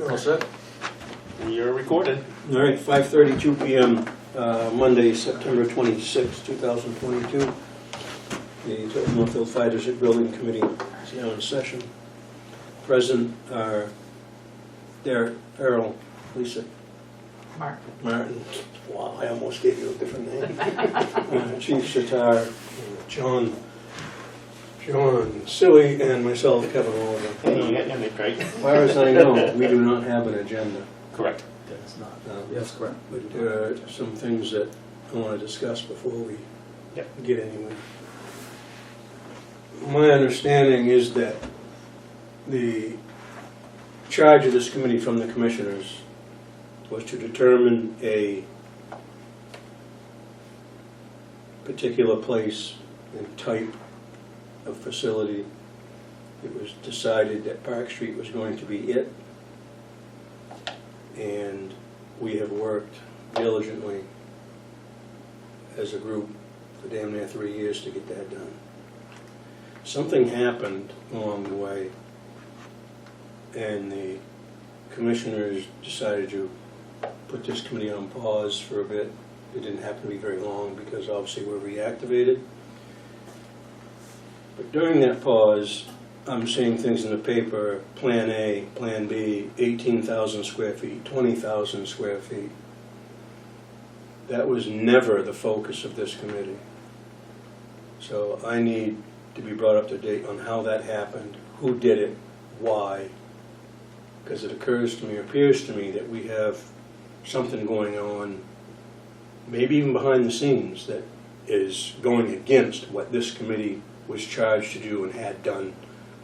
You're all set? You're recorded. All right, 5:32 p.m., Monday, September 26, 2022. The Tilton Northfield Fire District Building Committee is now in session. Present are Derek, Earl, Lisa, Martin. Wow, I almost gave you a different name. Chief Sitar, John, Silly, and myself, Kevin Oliver. Hey, you got your name right. As far as I know, we do not have an agenda. Correct. That's not. That's correct. But there are some things that I want to discuss before we get anywhere. My understanding is that the charge of this committee from the commissioners was to determine a particular place and type of facility. It was decided that Park Street was going to be it, and we have worked diligently as a group for damn near 3 years to get that done. Something happened along the way, and the commissioners decided to put this committee on pause for a bit. It didn't happen to be very long because obviously we're reactivated. But during that pause, I'm seeing things in the paper, Plan A, Plan B, 18,000 square feet, 20,000 square feet. That was never the focus of this committee. So I need to be brought up to date on how that happened, who did it, why. Because it occurs to me, appears to me, that we have something going on, maybe even behind the scenes, that is going against what this committee was charged to do and had done,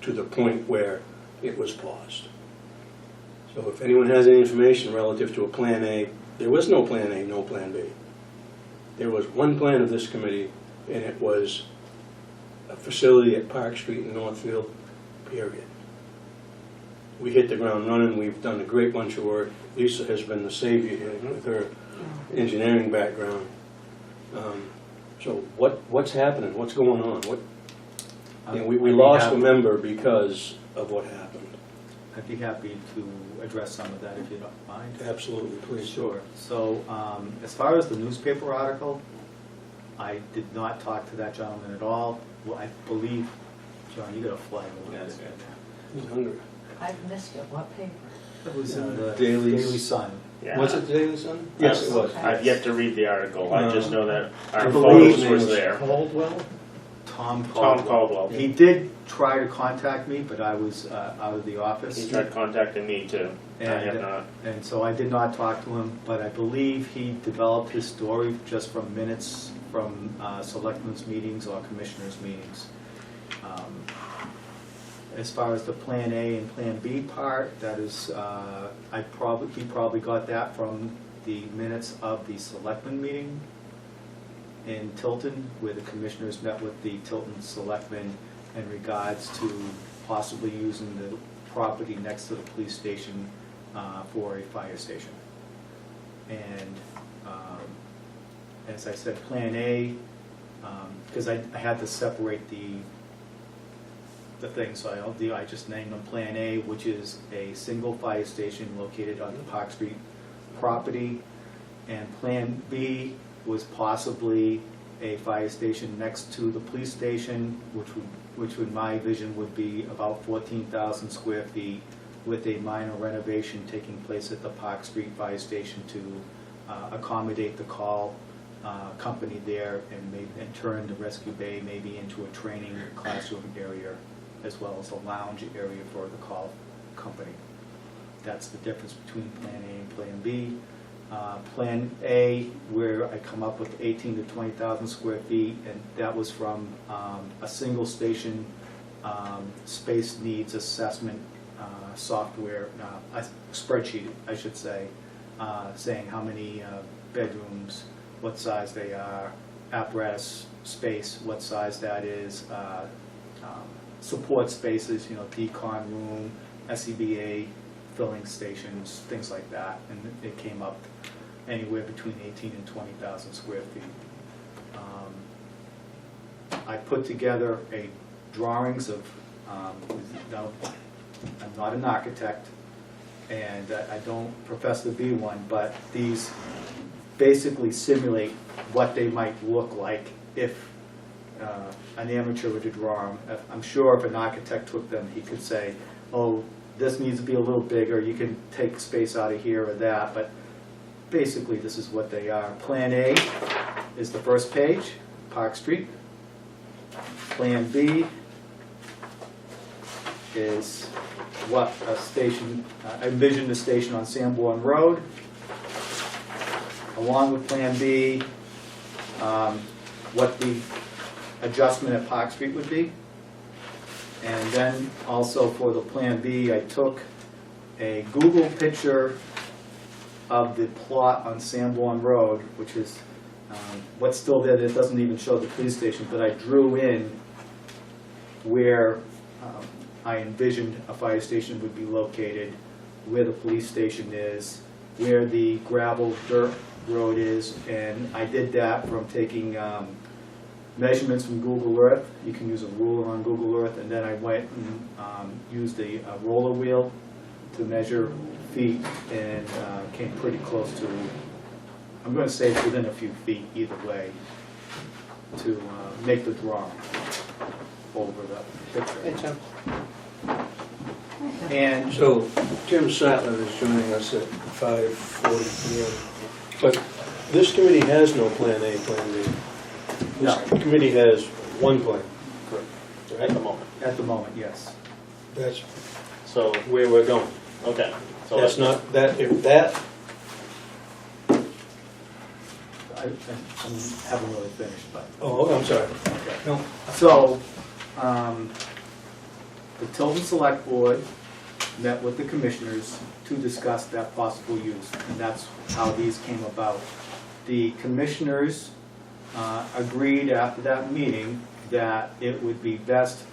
to the point where it was paused. So if anyone has any information relative to a Plan A, there was no Plan A, no Plan B. There was one plan of this committee, and it was a facility at Park Street in Northfield, period. We hit the ground running. We've done a great bunch of work. Lisa has been the savior here with her engineering background. So what's happening? What's going on? We lost a member because of what happened. I'd be happy to address some of that if you don't mind. Absolutely, please. Sure. So as far as the newspaper article, I did not talk to that gentleman at all. Well, I believe, John, you got a flag over there. He's hungry. I've missed it. What paper? It was in the Daily Sun. Yeah. Was it the Daily Sun? Yes, it was. Okay. I've yet to read the article. I just know that our I believe photos his was name was there. Caldwell? Tom Caldwell. He did try to contact me, but I was out of the office. He tried contacting me too. I have not. And so I did not talk to him, but I believe he developed his story just from minutes from selectmen's meetings or commissioners' meetings. As far as the Plan A and Plan B part, that is, he probably got that from the minutes of the selectmen meeting in Tilton, where the commissioners met with the Tilton selectmen in regards to possibly using the property next to the police station for a fire station. And as I said, Plan A, because I had to separate the thing, so I just named them Plan A, which is a single fire station located on the Park Street property, and Plan B was possibly a fire station next to the police station, which would my vision would be about 14,000 square feet, with a minor renovation taking place at the Park Street Fire Station to accommodate the call company there, and turn the rescue bay maybe into a training classroom area, as well as a lounge area for the call company. That's the difference between Plan A and Plan B. Plan A, where I come up with 18 to 20,000 square feet, and that was from a single station space needs assessment software, a spreadsheet, I should say, saying how many bedrooms, what size they are, apparatus space, what size that is, support spaces, decon room, SCBA filling stations, things like that, and it came up anywhere between 18 and 20,000 square feet. I put together drawings of, now, I'm not an architect, and I don't profess to be one, but these basically simulate what they might look like if an amateur were to draw them. I'm sure if an architect took them, he could say, oh, this needs to be a little bigger, you can take space out of here or that, but basically this is what they are. Plan A is the first page, Park Street. Plan B is what a station, I envisioned a station on Sanborn Road. Along with Plan B, what the adjustment at Park Street would be. And then also for the Plan B, I took a Google picture of the plot on Sanborn Road, which is what's still there. It doesn't even show the police station, but I drew in where I envisioned a fire station would be located, where the police station is, where the gravel dirt road is, and I did that from taking measurements from Google Earth. You can use a ruler on Google Earth, and then I went and used a roller wheel to measure feet, and came pretty close to, I'm going to say it's within a few feet either way, to make the drawing over the picture. Hey, Tim. And So Tim Sattler is joining us at 5:40 p.m. But this committee has no Plan A, Plan B. no, This committee has one plan. At the moment. at the moment, yes. That's So, where we're going. okay. So That's not, that, if that, I haven't really finished, but. oh, I'm sorry. Okay. No. So, the Tilton Select Board met with the commissioners to discuss that possible use, and that's how these came about. The commissioners agreed after that meeting that it would be best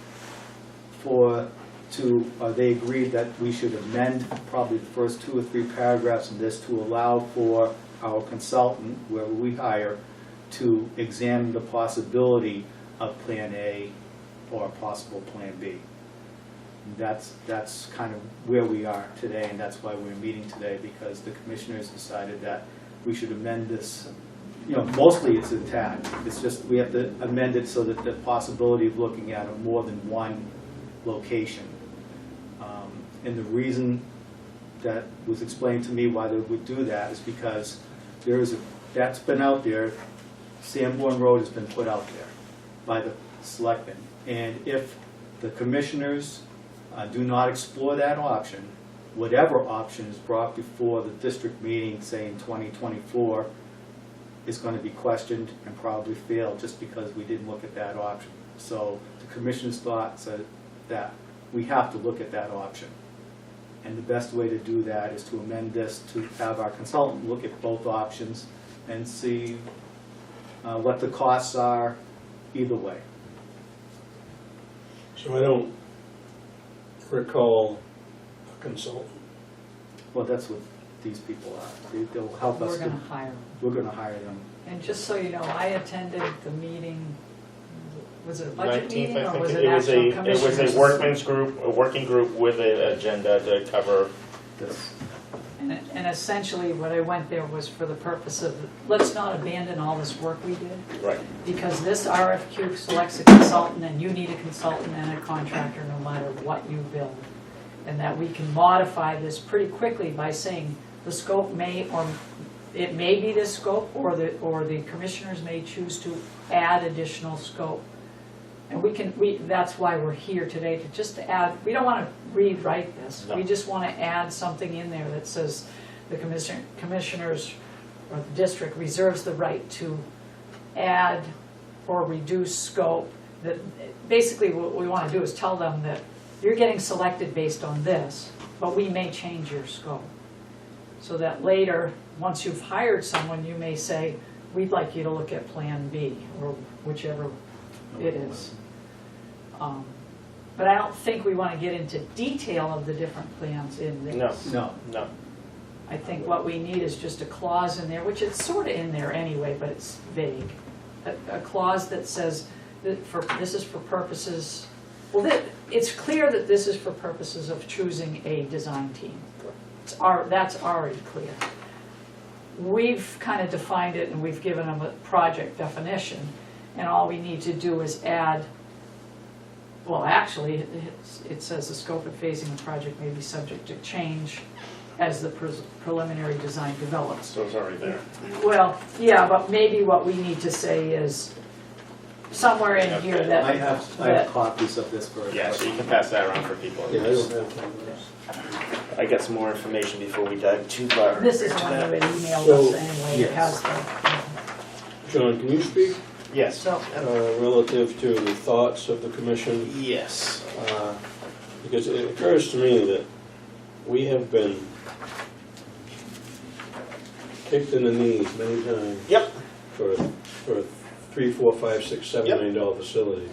they agreed that we should amend probably the first 2 or 3 paragraphs in this to allow for our consultant, whoever we hire, to examine the possibility of Plan A or a possible Plan B. That's kind of where we are today, and that's why we're meeting today, because the commissioners decided that we should amend this. You know, mostly it's intact. It's just we have to amend it so that the possibility of looking at more than one location. And the reason that was explained to me why they would do that is because that's been out there. Sanborn Road has been put out there by the selectmen, and if the commissioners do not explore that option, whatever option is brought before the district meeting, say in 2024, is going to be questioned and probably fail just because we didn't look at that option. So the commissioners thought that we have to look at that option. And the best way to do that is to amend this to have our consultant look at both options and see what the costs are either way. So I don't recall a consultant. Well, that's what these people are. They'll help us. We're gonna hire them. We're going to hire them. And just so you know, I attended the meeting, was it a budget 19th, meeting I or think. was It it was actual a commissioners? working group with an agenda to cover. This. And essentially what I went there was for the purpose of, let's not abandon all this work we did. Right. Because this RFQ selects a consultant, and you need a consultant and a contractor no matter what you build. And that we can modify this pretty quickly by saying the scope may, or it may be this scope, or the commissioners may choose to add additional scope. And that's why we're here today, to add, we don't want to rewrite this. No. We just want to add something in there that says the commissioners or the district reserves the right to add or reduce scope. That basically what we want to do is tell them that you're getting selected based on this, but we may change your scope. So that later, once you've hired someone, you may say, we'd like you to look at Plan B, or whichever it is. But I don't think we want to get into detail of the different plans in this. No. I think what we need is just a clause in there, which is sort of in there anyway, but it's vague. A clause that says that this is for purposes, well, it's clear that this is for purposes of choosing a design team. that's already clear. We've kind of defined it and we've given them a project definition, and all we need to do is add, well, actually, it says the scope and phasing of the project may be subject to change as the preliminary design develops. So it's already there. Well, yeah, but maybe what we need to say is somewhere in here that. I have copies of this for. Yeah, so you can pass that around for people. Yeah, I don't have time for this. I got some more information before we dive too far. This is one you had emailed So- us anyway, it has the, John, can you speak Yes. so, relative to the thoughts of the commission? Yes. Because it occurs to me that we have been kicked in the knees many times Yep. for a $3, $4, $5, $6, $7 Yep. million facility.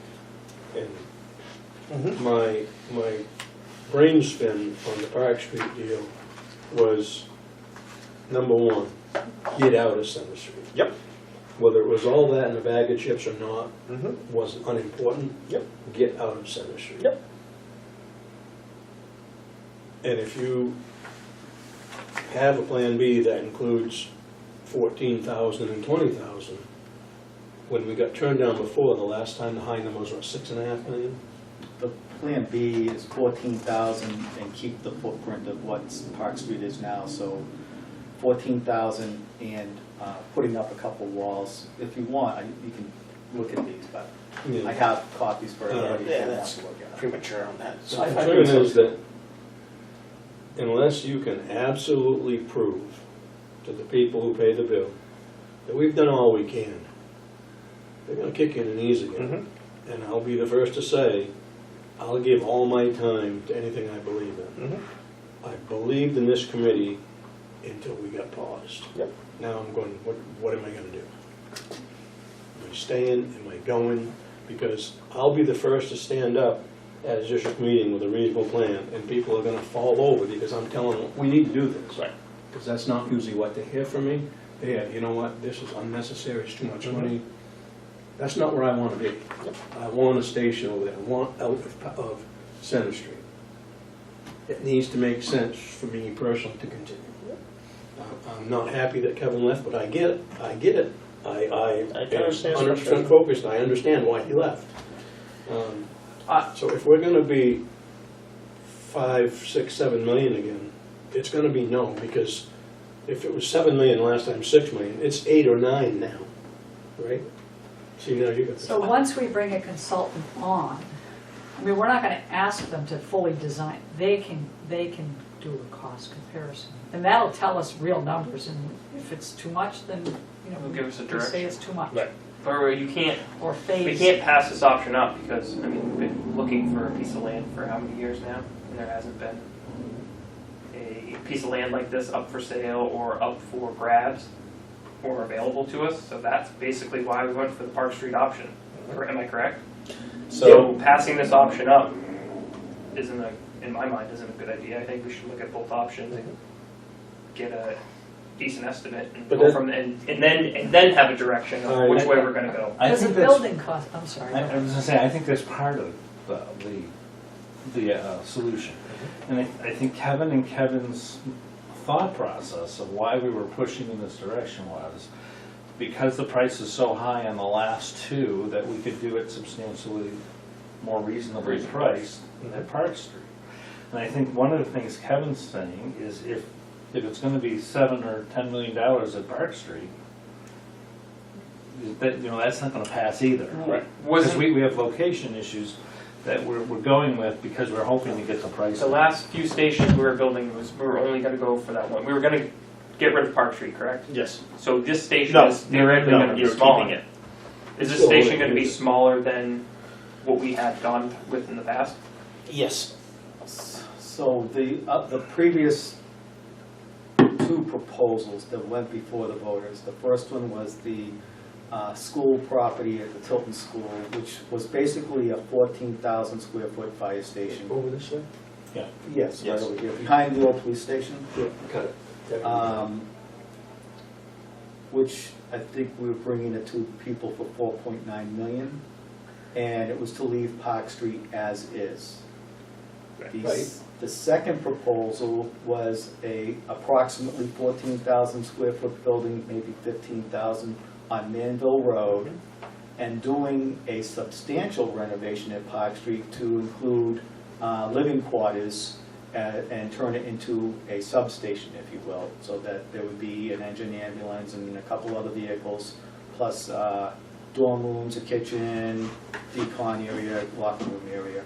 And Mm-hmm. my brain spin on the Park Street deal was, number one, get out of Center Street. Yep. Whether it was all that in a bag of chips or not Mm-hmm. was unimportant. Yep. Get out of Center Street. Yep. And if you have a plan B that includes 14,000 and 20,000, when we got turned down before, the last time the high number was, what, 6.5 million? The plan B is 14,000 and keep the footprint of what Park Street is now, so 14,000 and putting up a couple walls. If you want, you can look at these, but Yeah. I have copies for everybody Yeah, who wants that's to look at it. premature on that. The concern is that unless you can absolutely prove to the people who pay the bill that we've done all we can, they're gonna kick you in the knees again. Mm-hmm. And I'll be the first to say, I'll give all my time to anything I believe in. Mm-hmm. I believed in this committee until we got paused. Yep. Now I'm going, what am I gonna do? Am I staying, am I going? Because I'll be the first to stand up at a district meeting with a reasonable plan, and people are gonna fall over because I'm telling them, we need to do this. Right. Because that's not usually what they hear from me. They hear, you know what, this is unnecessary, it's too much money. That's not where I wanna be. I want a station over there, I want out of Center Street. It needs to make sense for me personally to continue. I'm not happy that Kevin left, but I get it, I I can understand am his 100% frustration. focused, I understand why he left. So if we're gonna be 5, 6, 7 million again, it's gonna be no, because if it was 7 million last time, 6 million, it's 8 or 9 now, right? See, now you got so once we bring a consultant on, I mean, we're not gonna ask them to fully design, they can do a cost comparison. And that'll tell us real numbers, and if it's too much, then, you know, It'll give us a we say direction. it's too much. Right. Or you can't, Or we phase. can't pass this option up because, I mean, we've been looking for a piece of land for how many years now? And there hasn't been a piece of land like this up for sale or up for grabs or available to us. So that's basically why we went for the Park Street option. Am I correct? So passing this option up in my mind, isn't a good idea. I think we should look at both options and get a decent estimate and But go that- from and then have a direction of which way we're going to go. I Because the think that's, building cost, I'm sorry. I was gonna say, I think that's part of the solution. And I think Kevin and Kevin's thought process of why we were pushing in this direction was because the price is so high on the last two that we could do it substantially more reasonably priced at Park Street. And I think one of the things Kevin's saying is if it's gonna be $7 or $10 million at Park Street, that, you know, that's not gonna pass either. Right. Because Wasn't we have location issues that we're going with because we're hoping to get the price. the last few stations we were building we were only going to go for that one. We were going to get rid of Park Street, correct? Yes. So this station No, is theoretically no, going to be you're smaller. keeping it. Is this Still station only going to be use it. smaller than what we had gone with in the past? Yes. So the previous two proposals that went before the voters, the first one was the school property at the Tilton School, which was basically a 14,000 square foot fire station. Over this way? Yes, right Yes. over here, behind the old police station. Yeah, got it. Which I think we were bringing it to people for 4.9 million, and it was to leave Park Street as is. The second proposal was a approximately 14,000 square foot building, maybe 15,000 on Manville Road, and doing a substantial renovation at Park Street to include living quarters and turn it into a substation, if you will, so that there would be an engine, ambulance, and a couple other vehicles, plus dorm rooms, a kitchen, decon area, locker room area.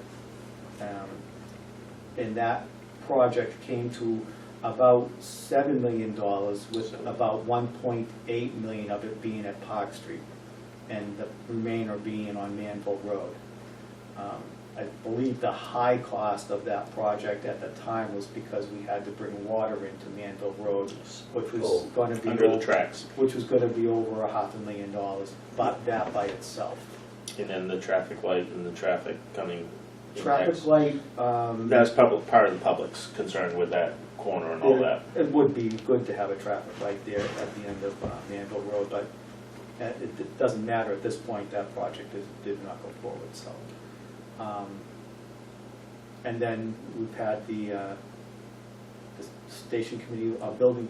And that project came to about $7 million, with about 1.8 million of it being at Park Street, and the remainder being on Manville Road. I believe the high cost of that project at the time was because we had to bring water into Manville Road, which was going to be Under the tracks. which was going to be over $500,000, but that by itself. And then the traffic light and the traffic coming. Traffic light. That's part of the public's concern with that corner and all that. It would be good to have a traffic light there at the end of Manville Road, but it doesn't matter at this point. That project did not go forward. So, and then we've had the station committee, building,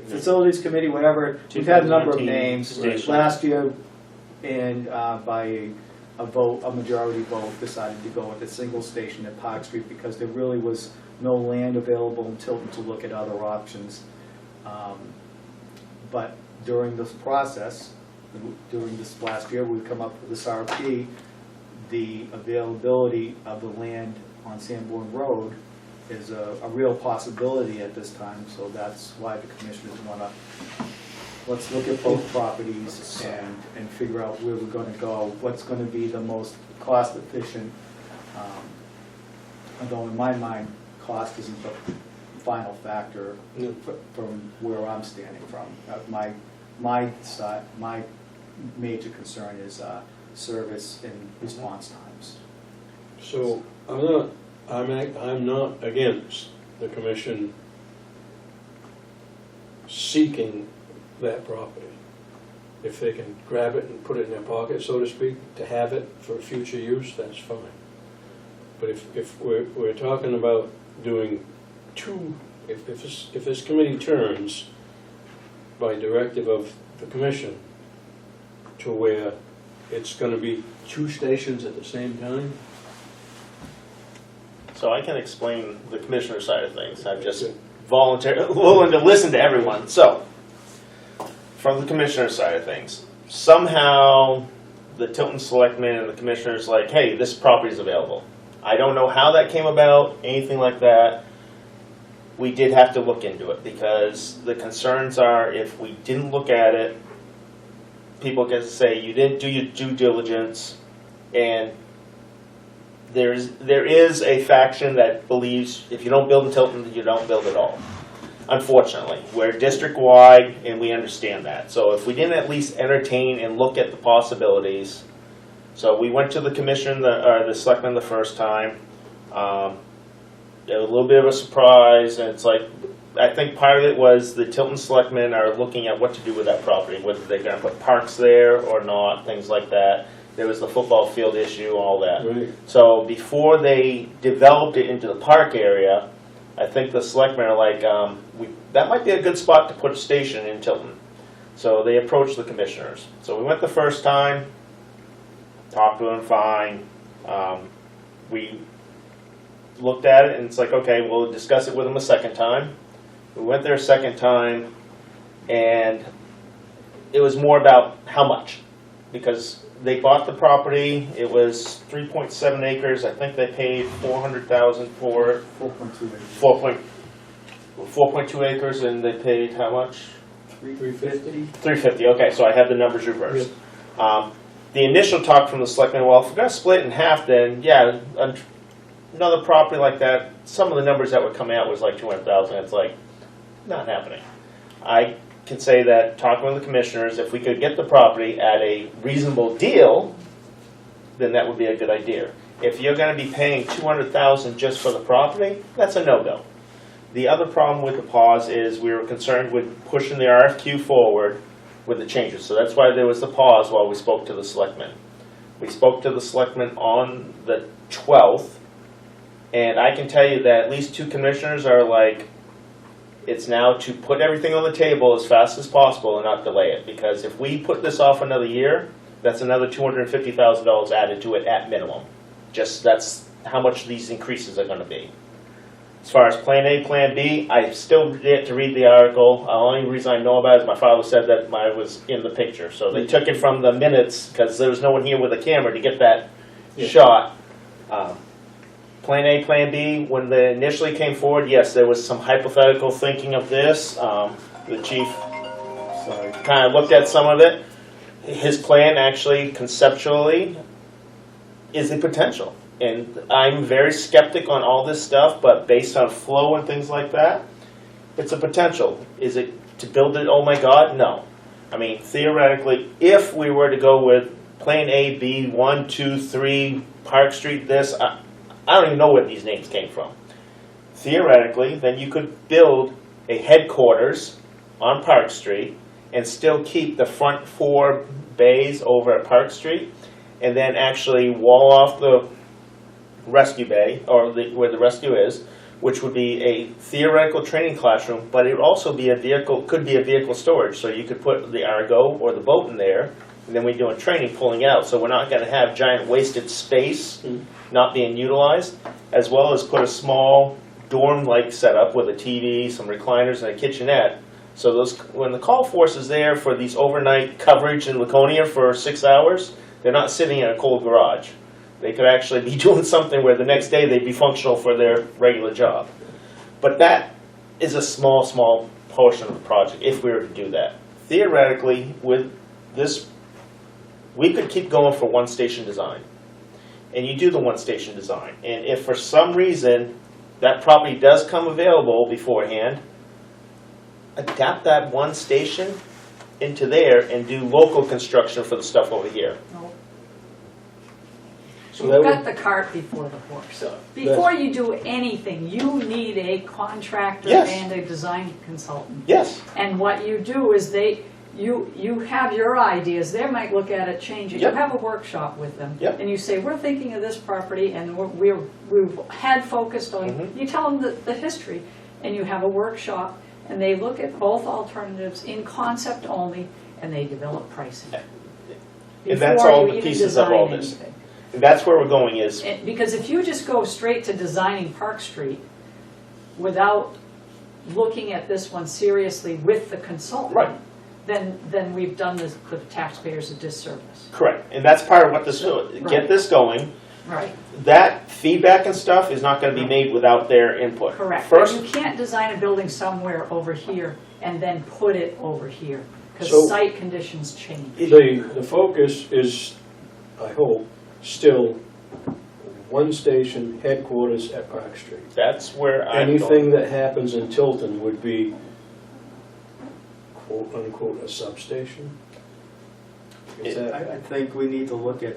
facilities committee, whatever. We've had a number of names Station. last year, and by a vote, a majority vote, decided to go with a single station at Park Street because there really was no land available in Tilton to look at other options. But during this process, during this last year, we've come up with this RFP. The availability of the land on Sanborn Road is a real possibility at this time, so that's why the commissioners want to, let's look at both properties and figure out where we're going to go, what's going to be the most cost efficient. Although in my mind, cost isn't the final factor from where I'm standing from. My major concern is service and response times. So I'm not against the commission seeking that property. If they can grab it and put it in their pocket, so to speak, to have it for future use, that's fine. But if we're talking about doing two, if this committee turns by directive of the commission to where it's going to be two stations at the same time. So I can explain the commissioner side of things. I'm just willing to listen to everyone. So, from the commissioner side of things, somehow the Tilton Selectmen and the commissioners like, hey, this property is available. I don't know how that came about, anything like that. We did have to look into it because the concerns are if we didn't look at it, people get to say you didn't do your due diligence, and there is a faction that believes if you don't build in Tilton, you don't build at all. Unfortunately, we're district-wide, and we understand that. So if we didn't at least entertain and look at the possibilities, so we went to the commission, the selectmen the first time. It was a little bit of a surprise, and it's like, I think part of it was the Tilton selectmen are looking at what to do with that property, whether they're going to put parks there or not, things like that. There was the football field issue, all that. Right. So before they developed it into the park area, I think the selectmen are like, that might be a good spot to put a station in Tilton. So they approached the commissioners. So we went the first time, talked to them fine. We looked at it and it's like, okay, we'll discuss it with them a second time. We went there a second time and it was more about how much, because they bought the property. It was 3.7 acres. I think they paid $400,000 for it. 4.2 acres. 4.2 acres, and they paid how much? $350. $350. Okay, so I have the numbers reversed. The initial talk from the selectmen, well, if we're going to split it in half, then yeah, another property like that, some of the numbers that would come out was like 200,000. It's like, not happening. I can say that, talking with the commissioners, if we could get the property at a reasonable deal, then that would be a good idea. If you're going to be paying $200,000 just for the property, that's a no-go. The other problem with the pause is we were concerned with pushing the RFQ forward with the changes. So that's why there was the pause while we spoke to the selectmen. We spoke to the selectmen on the 12th, And I can tell you that at least 2 commissioners are like, it's now to put everything on the table as fast as possible and not delay it. Because if we put this off another year, that's another $250,000 added to it at minimum. Just that's how much these increases are gonna be. As far as Plan A, Plan B, I still yet to read the article. The only reason I know about it is my father said that I was in the picture. So they took it from the minutes, because there was no one here with a camera to get that shot. Plan A, Plan B, when they initially came forward, yes, there was some hypothetical thinking of this. The chief kind of looked at some of it. His plan actually, conceptually, is a potential. And I'm very skeptic on all this stuff, but based on flow and things like that, it's a potential. Is it to build it, oh my God? No. I mean, theoretically, if we were to go with Plan A, B, 1, 2, 3, Park Street, this, I don't even know where these names came from. Theoretically, then you could build a headquarters on Park Street and still keep the front 4 bays over at Park Street, and then actually wall off the rescue bay, or where the rescue is, which would be a theoretical training classroom, but it would also be a vehicle, could be a vehicle storage. So you could put the Argo or the boat in there, and then we're doing training pulling out. So we're not going to have giant wasted space not being utilized, as well as put a small dorm-like setup with a TV, some recliners, and a kitchenette. So those, when the call force is there for these overnight coverage in Laconia for 6 hours, they're not sitting in a cold garage. They could actually be doing something where the next day they'd be functional for their regular job. But that is a small, small portion of the project, if we were to do that. Theoretically, with this, we could keep going for one station design. And you do the one station design. And if for some reason that property does come available beforehand, adapt that one station into there and do local construction for the stuff over here. No. So You've that got would, the cart before the horse. So Before you do anything, you need a contractor Yes. and a design consultant. Yes. And what you do is you have your ideas, they might look at it, change it, Yep. you have a workshop with them. Yep. And you say, we're thinking of this property and we've had focused on, Mhm. you tell them the history, and you have a workshop, and they look at both alternatives in concept only, and they develop pricing. And that's before all you the even pieces of design all this. anything. And that's where we're going is, Because if you just go straight to designing Park Street without looking at this one seriously with the consultant, Right. then we've done the taxpayers a disservice. correct. And that's part of what this, Right. get this going. Right, That feedback and stuff is not going to be made without their input. correct. But First, you can't design a building somewhere over here and then put it over here, So- because site conditions change. the focus is, I hope, still one station headquarters at Park Street. that's where I'm going. Anything that happens in Tilton would be quote unquote a substation. Is that, I think we need to look at,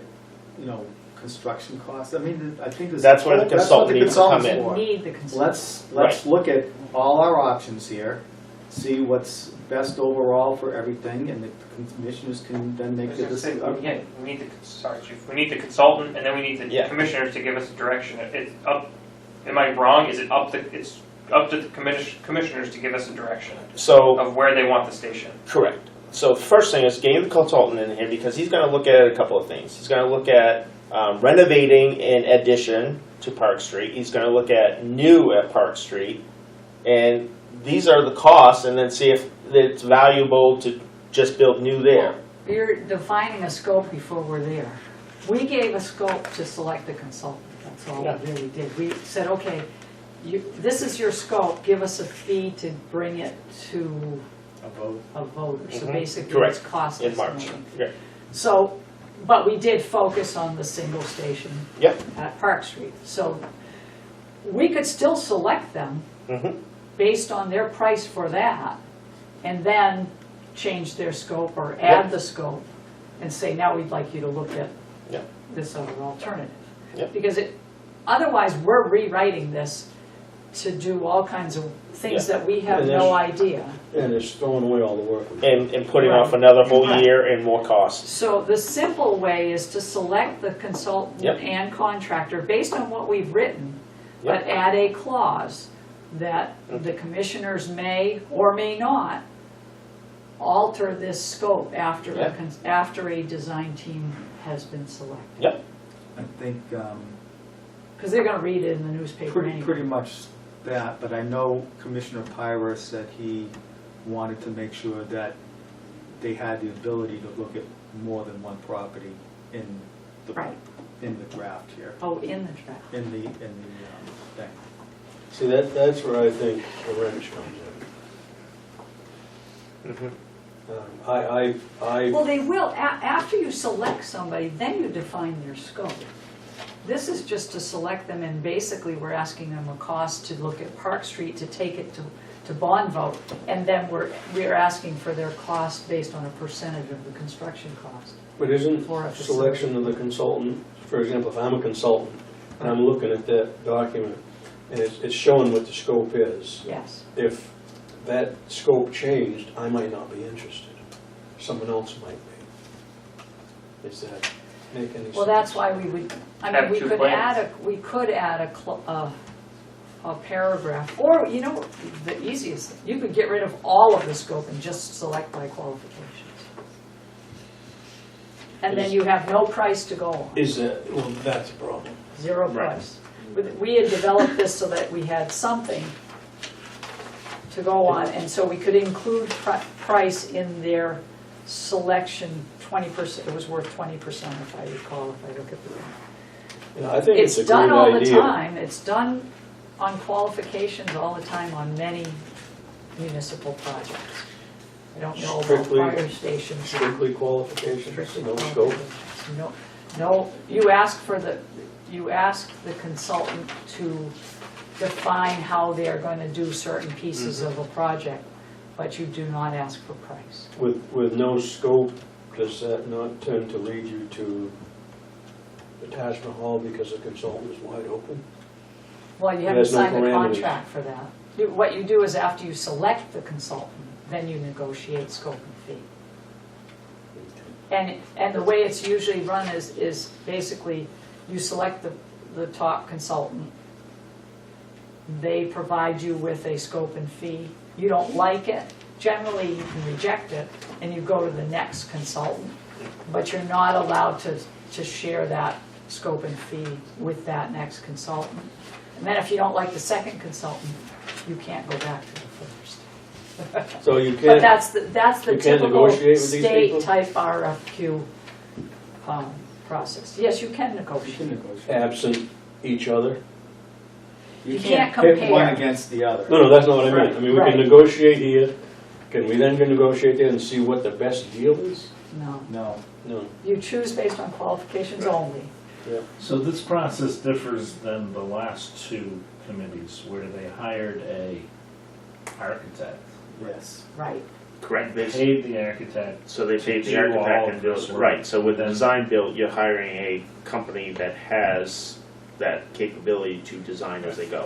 construction costs. I mean, I think That's where the that's what consultant needs to come consultant's in. for. Need the consultant. Let's look at all our options here, see what's best overall for everything, and the commissioners can then make the decision. Yeah, we need the, sorry, Chief, we need the consultant, and then we need the Yeah. commissioners to give us a direction. It's up, am I wrong? Is it it's up to the commissioners to give us a direction So, of where they want the station? correct. So the first thing is getting the consultant in here because he's going to look at a couple of things. He's going to look at renovating in addition to Park Street. He's going to look at new at Park Street. And these are the costs, and then see if it's valuable to just build new there. You're defining a scope before we're there. We gave a scope to select a consultant, that's all Yeah. we really did. We said, okay, this is your scope, give us a fee to bring it to A vote. a voter. So Mhm. basically, Correct. it's cost In March. estimating. Yeah. So, but we did focus on the single station Yep. at Park Street. So we could still select them Mm-hmm. based on their price for that, and then change their scope or add Yep. the scope and say, now we'd like you to look at Yep. this other alternative. Yep. Because otherwise, we're rewriting this to do all kinds of things Yeah. that we have And no there's- idea. and it's throwing away all the work. we've done. And putting Right. off another whole Right. year and more costs. So the simple way is to select the consultant Yep. and contractor based on what we've written, but add a clause that the commissioners may or may not alter this scope after, Yeah. after a design team has been selected. Yep. I think Because they're gonna read it in the newspaper anyway. pretty much that, but I know Commissioner Pyra said he wanted to make sure that they had the ability to look at more than one property in the, Right. in the draft here, Oh, in the draft. in the thing. See, that's where I think the wrench comes in. Mhm. Well, they will, after you select somebody, then you define their scope. This is just to select them, and basically we're asking them a cost to look at Park Street, to take it to bond vote, and then we're asking for their cost based on a percentage of the construction cost. But isn't For a facility. selection of the consultant, for example, if I'm a consultant and I'm looking at that document and it's showing what the scope is, Yes. if that scope changed, I might not be interested. Someone else might be. Does that make any sense? Well, that's why we would, I mean, Have we two could plans. add a paragraph, or, you know, the easiest, you could get rid of all of the scope and just select by qualifications. And then you have no price to go on, Is that, well, that's a problem. zero Right. price. We had developed this so that we had something to go on, and so we could include price in their selection, 20%, it was worth 20% if I recall, if I look at the. Yeah, I think it's a It's great done all the idea. time, it's done on qualifications all the time on many municipal projects. I don't know about Strictly- fire stations. Strictly qualifications, Strictly no scope. qualifications. No, you ask the consultant to define how they're going to do certain pieces of a project, but you do not ask for price. With no scope, does that not tend to lead you to the Taj Mahal because the consultant is wide open? Well, you It haven't has no signed a parameters. contract for that. What you do is after you select the consultant, then you negotiate scope and fee. And the way it's usually run is basically, you select the top consultant, they provide you with a scope and fee. You don't like it, generally you can reject it, and you go to the next consultant, but you're not allowed to share that scope and fee with that next consultant. And then if you don't like the second consultant, you can't go back to the first. So you But can't, that's the you can't typical negotiate with these people? state-type RFQ process. Yes, you can negotiate. absent each other? You can't pit one compare. against the other. No, that's not what I meant. I mean, we Right. can negotiate here. Can we then negotiate there and see what the best deal is? No, No. No. you choose based on qualifications only. Yeah. So this process differs than the last two committees where they hired a architect. Yes. Right. Correct. They paid the architect. So they paid the Do all architect of and build this it. work. Right, so with Then- design build, you're hiring a company that has that capability to design as they go.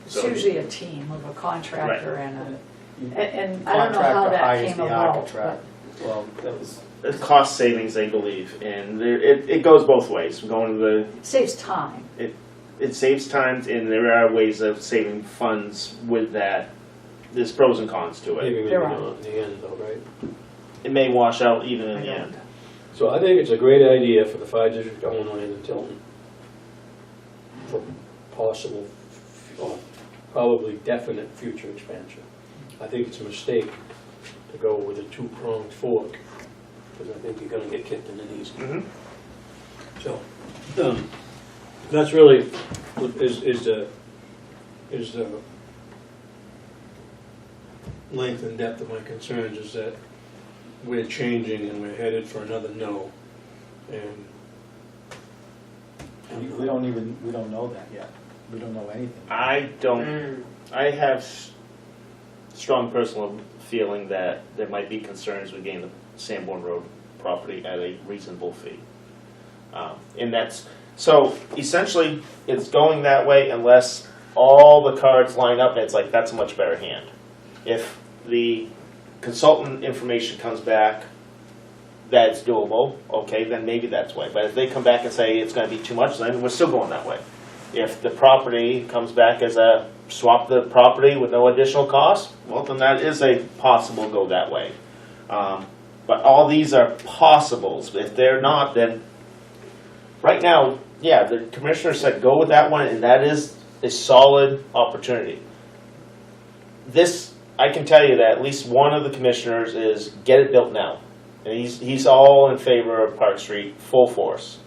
It's So- usually a team of a contractor and You- and I don't know how Contractor that hires came the about, architect. Well, that was, It's cost savings, they believe, and it goes both ways. Going to but it saves time. it saves time, and there are ways of saving funds with that. There's pros and cons to it. Maybe There not are. in the end though, right? It may wash out even in I the don't end. So I think it's a great idea for the fire district to own land in Tilton for possible, or probably definite future expansion. I think it's a mistake to go with a two-pronged fork, because I think you're gonna get kicked in the knees. Mhm. So, that's really, is the length and depth of my concerns, is that we're changing and we're headed for another no. And we don't know that yet. We don't know anything. I don't. I have strong personal feeling that there might be concerns with getting the Sanborn Road property at a reasonable fee. And that's, so essentially, it's going that way unless all the cards line up and it's like, that's a much better hand. If the consultant information comes back that's doable, okay, then maybe that's way. But if they come back and say it's gonna be too much, then we're still going that way. If the property comes back as a swap the property with no additional cost, well, then that is a possible go that way. But all these are possibles. If they're not, then right now, yeah, the commissioner said go with that one, and that is a solid opportunity. This, I can tell you that at least one of the commissioners is get it built now. And he's all in favor of Park Street, full force.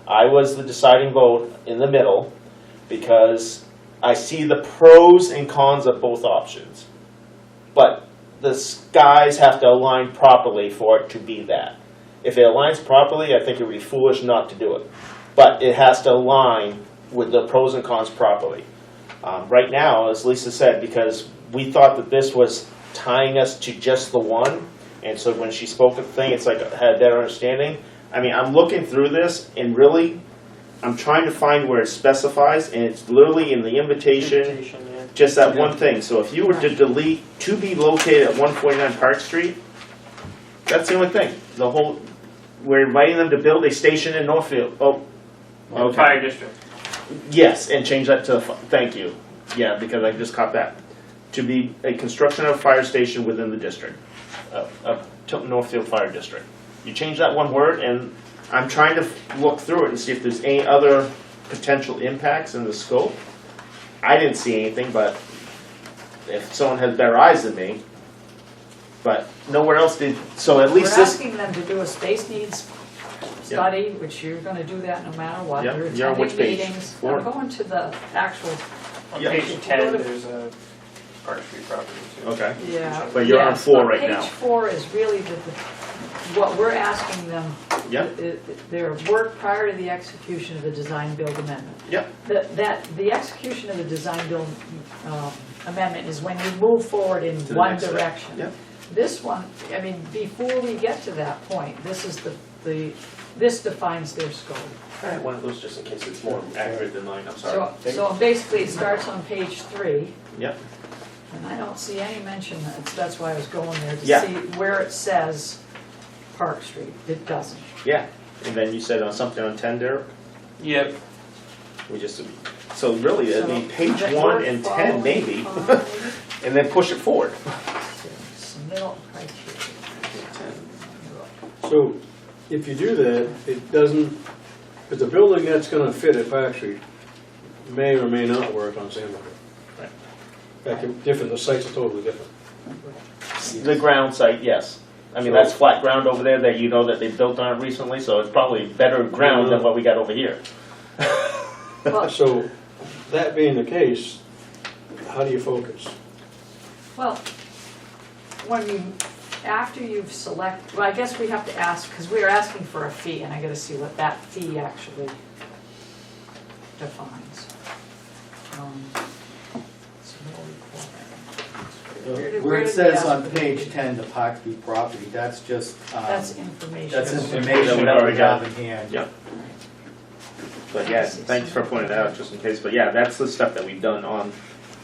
I was the deciding vote in the middle because I see the pros and cons of both options. But the skies have to align properly for it to be that. If it aligns properly, I think it would be foolish not to do it. But it has to align with the pros and cons properly. Right now, as Lisa said, because we thought that this was tying us to just the one, and so when she spoke of the thing, it's like I had a better understanding. I mean, I'm looking through this, and really, I'm trying to find where it specifies, and it's literally in the invitation, Yeah. just that one thing. So if you were to delete to be located at 149 Park Street, that's the only thing. The whole, we're inviting them to build a station in Northfield. Oh, okay. Fire district. Yes, and change that to, thank you. Yeah, because I just caught that. To be a construction of a fire station within the district, of Tilton Northfield Fire District. You change that one word, and I'm trying to look through it and see if there's any other potential impacts in the scope. I didn't see anything, but if someone has better eyes than me, but nowhere else did, so at least We're this. asking them to do a space needs study, which you're gonna do that no matter what. Yep. You're You're on which attending page? meetings. Four? I'm going to the actual, On Yeah. page 10, there's a Park Street property too. Okay. yeah. But you're on yes, 4 but right now. Page 4 is really what we're asking them, Yep, their work prior to the execution of the design-build amendment. yep, The execution of the design-build amendment is when you move forward in the one next step. direction. Yep. This one, I mean, before we get to that point, this is this defines their scope. I had one of those just in case it's more accurate than mine, I'm sorry. So basically, it starts on page 3, Yep, and I don't see any mention, that's why I was going there, to Yeah. see where it says Park Street. It doesn't. yeah, and then you said on something on 10, Derek? Yep. We just, so really, I mean, So page that 1 we're and 10 following maybe, on and then push it forward. Submittal criteria. So if you do that, it doesn't, because the building that's gonna fit at Park Street may or may not work on Sand River. Right. That different, the sites are totally different. The ground site, yes. I mean, that's flat ground over there that you know that they built on it recently, so it's probably better ground than what we got over here. Well, So that being the case, how do you focus? Well, after you've selected, well, I guess we have to ask, because we are asking for a fee, and I gotta see what that fee actually defines. Submittal requirement. Where it did we says ask on for the page fee? 10, the Poxby property, that's just, That's information. that's That information we that we already have got. in hand. Yep. But yeah, thanks for pointing that out, just in case, but yeah, that's the stuff that we've done on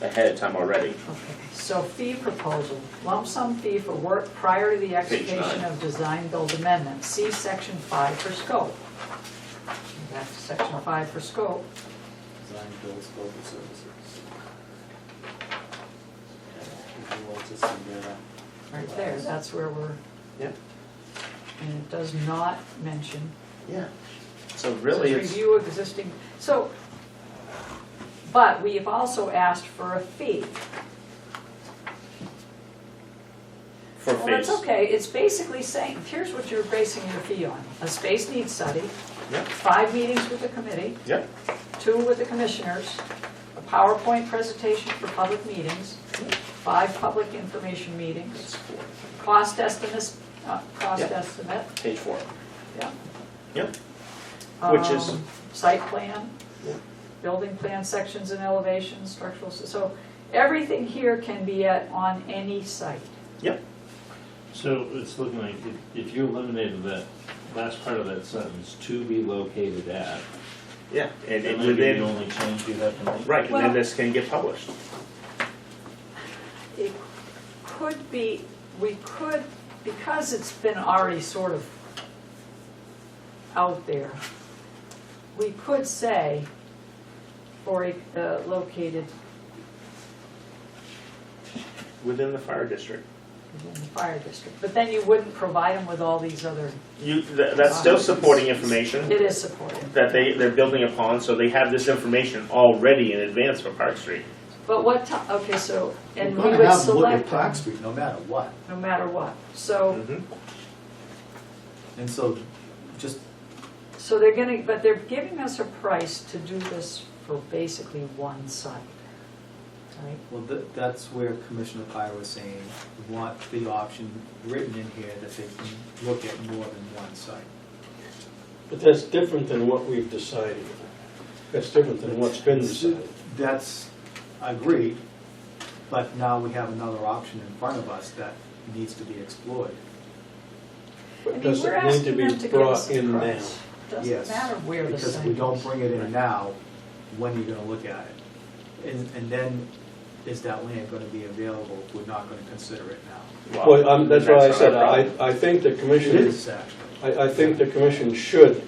ahead of time already. Okay, so fee proposal, lump sum fee for work prior to the execution 9. of design-build amendment. See section 5 for scope. Back to section 5 for scope. Design, build, scope of services. Okay, we'll just see there. Right there, that's where we're, Yep. and it does not mention. Yeah. So It really, says it's, review existing, so, but we have also asked for a fee. for Well, that's phase. okay, it's basically saying, here's what you're basing your fee on. A space needs study, Yep, 5 meetings with the committee, yep, 2 with the commissioners, a PowerPoint presentation for public meetings, 5 public information meetings, that's 4. cost estimates, cost Yep. estimate, Page 4. yeah. Yep. Which is- Site plan, Yeah. building plan sections and elevations, structural, so everything here can be on any site. Yep, So it's looking like if you eliminated that last part of that sentence, to be located at, yeah, and that it might be the within, only change you have to make. right, and Well- then this can get published. It could be, we could, because it's been already sort of out there, we could say, located Within the fire district. within the fire district. But then you wouldn't provide them with all these other, That's still supporting information it is supported. that they're building upon, so they have this information already in advance for Park Street. But okay, so, and We're we gonna would have them look at select Park them, Street no matter what. no matter what. So, Mhm. And so, just, so they're gonna, but they're giving us a price to do this for basically one site, right? well, that's where Commissioner Pye was saying, we want the option written in here that they can look at more than one site. But that's different than what we've decided. That's different than what's been decided. That's, agreed, but now we have another option in front of us that needs to be explored. I But mean, does we're it need to asking be them to give us brought the in now? price. Doesn't Yes, matter where the because site if we don't is. bring it in now, when are you gonna look at it? And then, is that land gonna be available if we're not gonna consider it now? Well, that's why I said, our problem. I think the It commission, is, actually. I think the commission should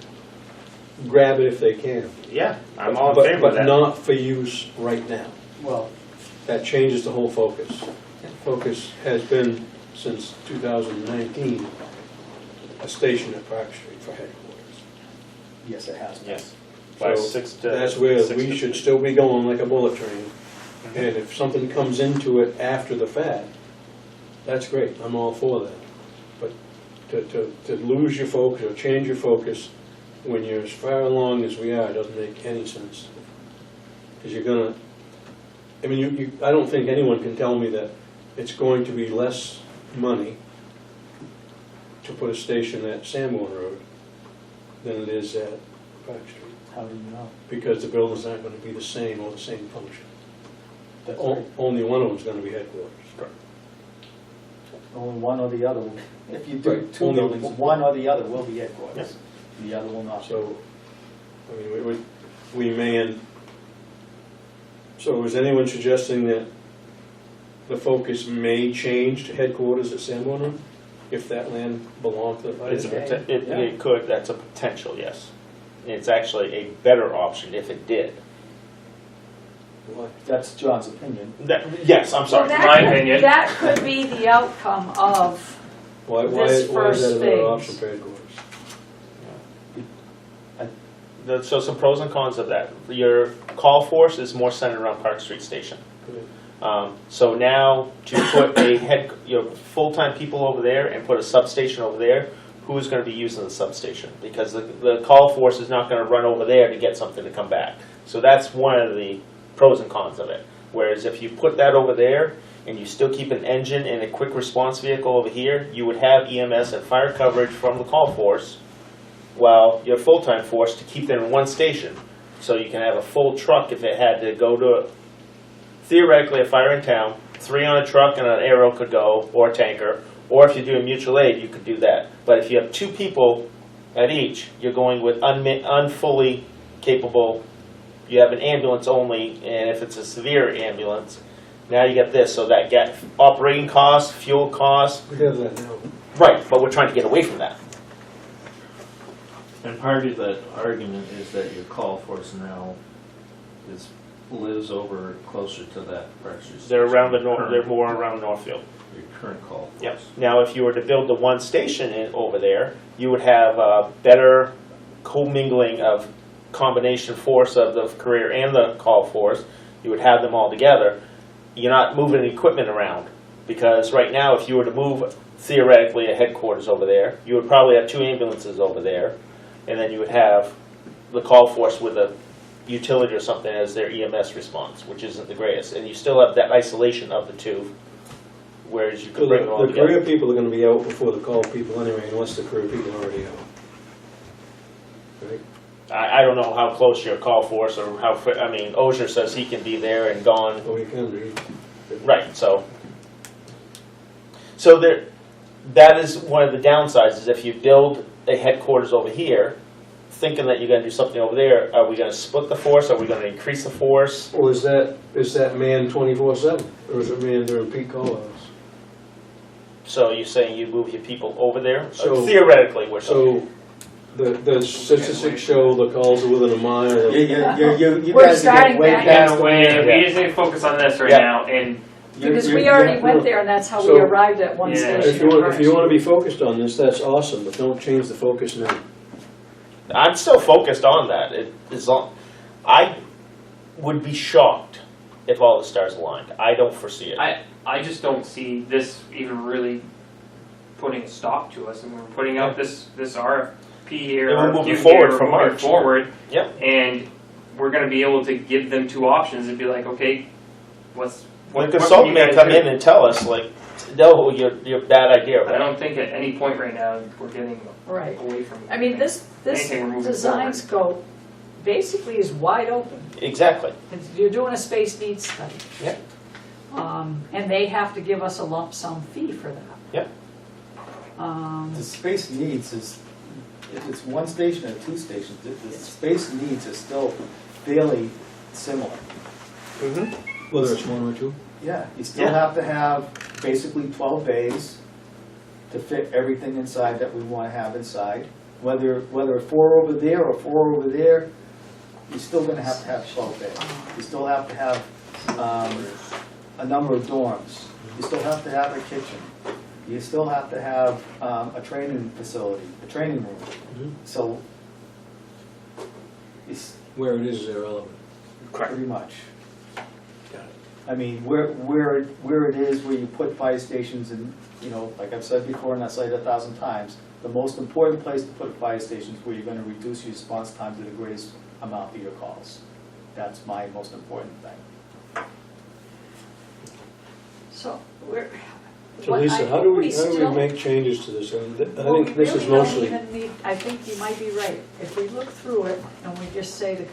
grab it if they can. Yeah, I'm all in But- favor of But that. not for use right now. Well, That changes the whole focus. Focus has been, since 2019, a station at Park Street for headquarters. yes, it has been. Yes. By So 6 to. that's where 6 we to- should still be going like a bullet train. And if something comes into it after the fact, that's great, I'm all for that. But to lose your focus or change your focus when you're as far along as we are, doesn't make any sense. Because you're gonna, I mean, I don't think anyone can tell me that it's going to be less money to put a station at Sanborn Road than it is at Park Street. How do you know? Because the buildings aren't gonna be the same or the same function. That's Only one of them's gonna be headquarters. only one or the other. If you do Right, two only buildings, one or the other will be headquarters. Yes. The other will not. So, I mean, we may, so is anyone suggesting that the focus may change to headquarters at Sanborn Road? If that land belonged to the fire It's a district? it could, that's a potential, yes. It's actually a better option if it did. Why? That's John's opinion. Yes, I'm sorry. Well, my opinion. That could be the outcome of, Why This is that first a better phase. option for headquarters? So some pros and cons of that. Your call force is more centered around Park Street Station. So now to put full-time people over there and put a substation over there, who's going to be using the substation? Because the call force is not going to run over there to get something to come back. So that's one of the pros and cons of it. Whereas if you put that over there and you still keep an engine and a quick response vehicle over here, you would have EMS and fire coverage from the call force, while your full-time force to keep them in one station. So you can have a full truck if it had to go to, theoretically, a fire in town, 3 on a truck and an arrow could go, or a tanker, or if you're doing mutual aid, you could do that. But if you have 2 people at each, you're going with unfully capable, you have an ambulance only, and if it's a severe ambulance, now you get this, so that get operating costs, fuel costs, We have that now. right, but we're trying to get away from that. And part of that argument is that your call force now lives over closer to that Park Street. They're around station. they're more around Northfield. Your current call force. Yep. Now, if you were to build the one station over there, you would have a better commingling of combination force of the career and the call force. You would have them all together. You're not moving equipment around, because right now, if you were to move theoretically a headquarters over there, you would probably have 2 ambulances over there, and then you would have the call force with a utility or something as their EMS response, which isn't the greatest. And you still have that isolation of the 2, whereas you So could bring them all the career together. people are gonna be out before the call people anyway, unless the career people are already out. Right? I don't know how close your call force or how, I mean, Ozier says he can be there and gone. Oh, you can be. Right, so there, that is one of the downsides, is if you build a headquarters over here, thinking that you're gonna do something over there, are we gonna split the force, are we gonna increase the force? Well, is that man 24/7, or is it man during peak call hours? So you're saying you move your people over there? So- Theoretically, we're so, So, The statistics show the calls are within a mile of. You We're guys are starting getting way back. past In the a way, point. we just need to focus on this right Yeah. now, and Because we already went there and that's how we So- arrived at one Yeah. station. If you want to be focused on this, that's awesome, but don't change the focus now. I'm still focused on that. I would be shocked if all the stars aligned. I don't foresee it. I just don't see this even really putting a stop to us. And we're putting out this RFP here, And we're RFQ moving forward here, from we're moving March. forward, Yep. and we're going to be able to give them two options and be like, okay, what The can consultant you may guys come do? in and tell us, like, no, you're a bad idea. I don't think at any point right now we're getting Right. away from. I mean, this anything we're moving design forward. scope basically is wide open. Exactly. You're doing a space needs study. Yep. And they have to give us a lump sum fee for that. Yep. The space needs is, if it's one station or two stations, the space needs is still fairly similar. Whether it's one or two? Yeah, you still Yeah. have to have basically 12 bays to fit everything inside that we want to have inside. Whether 4 over there or 4 over there, you're still going to have 12 bays. You still have to have a number of dorms. You still have to have a kitchen. You still have to have a training facility, a training room. So it's Where it is irrelevant. pretty much. Got it. I mean, where it is, where you put fire stations, and, you know, like I've said before, and I've said it 1,000 times, the most important place to put a fire station is where you're gonna reduce your response time to the greatest amount of your calls. That's my most important thing. So we're. So what Lisa, I how do hope we still- make changes to this? I Well, think this we is really don't mostly, even need- I think you might be right. If we look through it and we just say the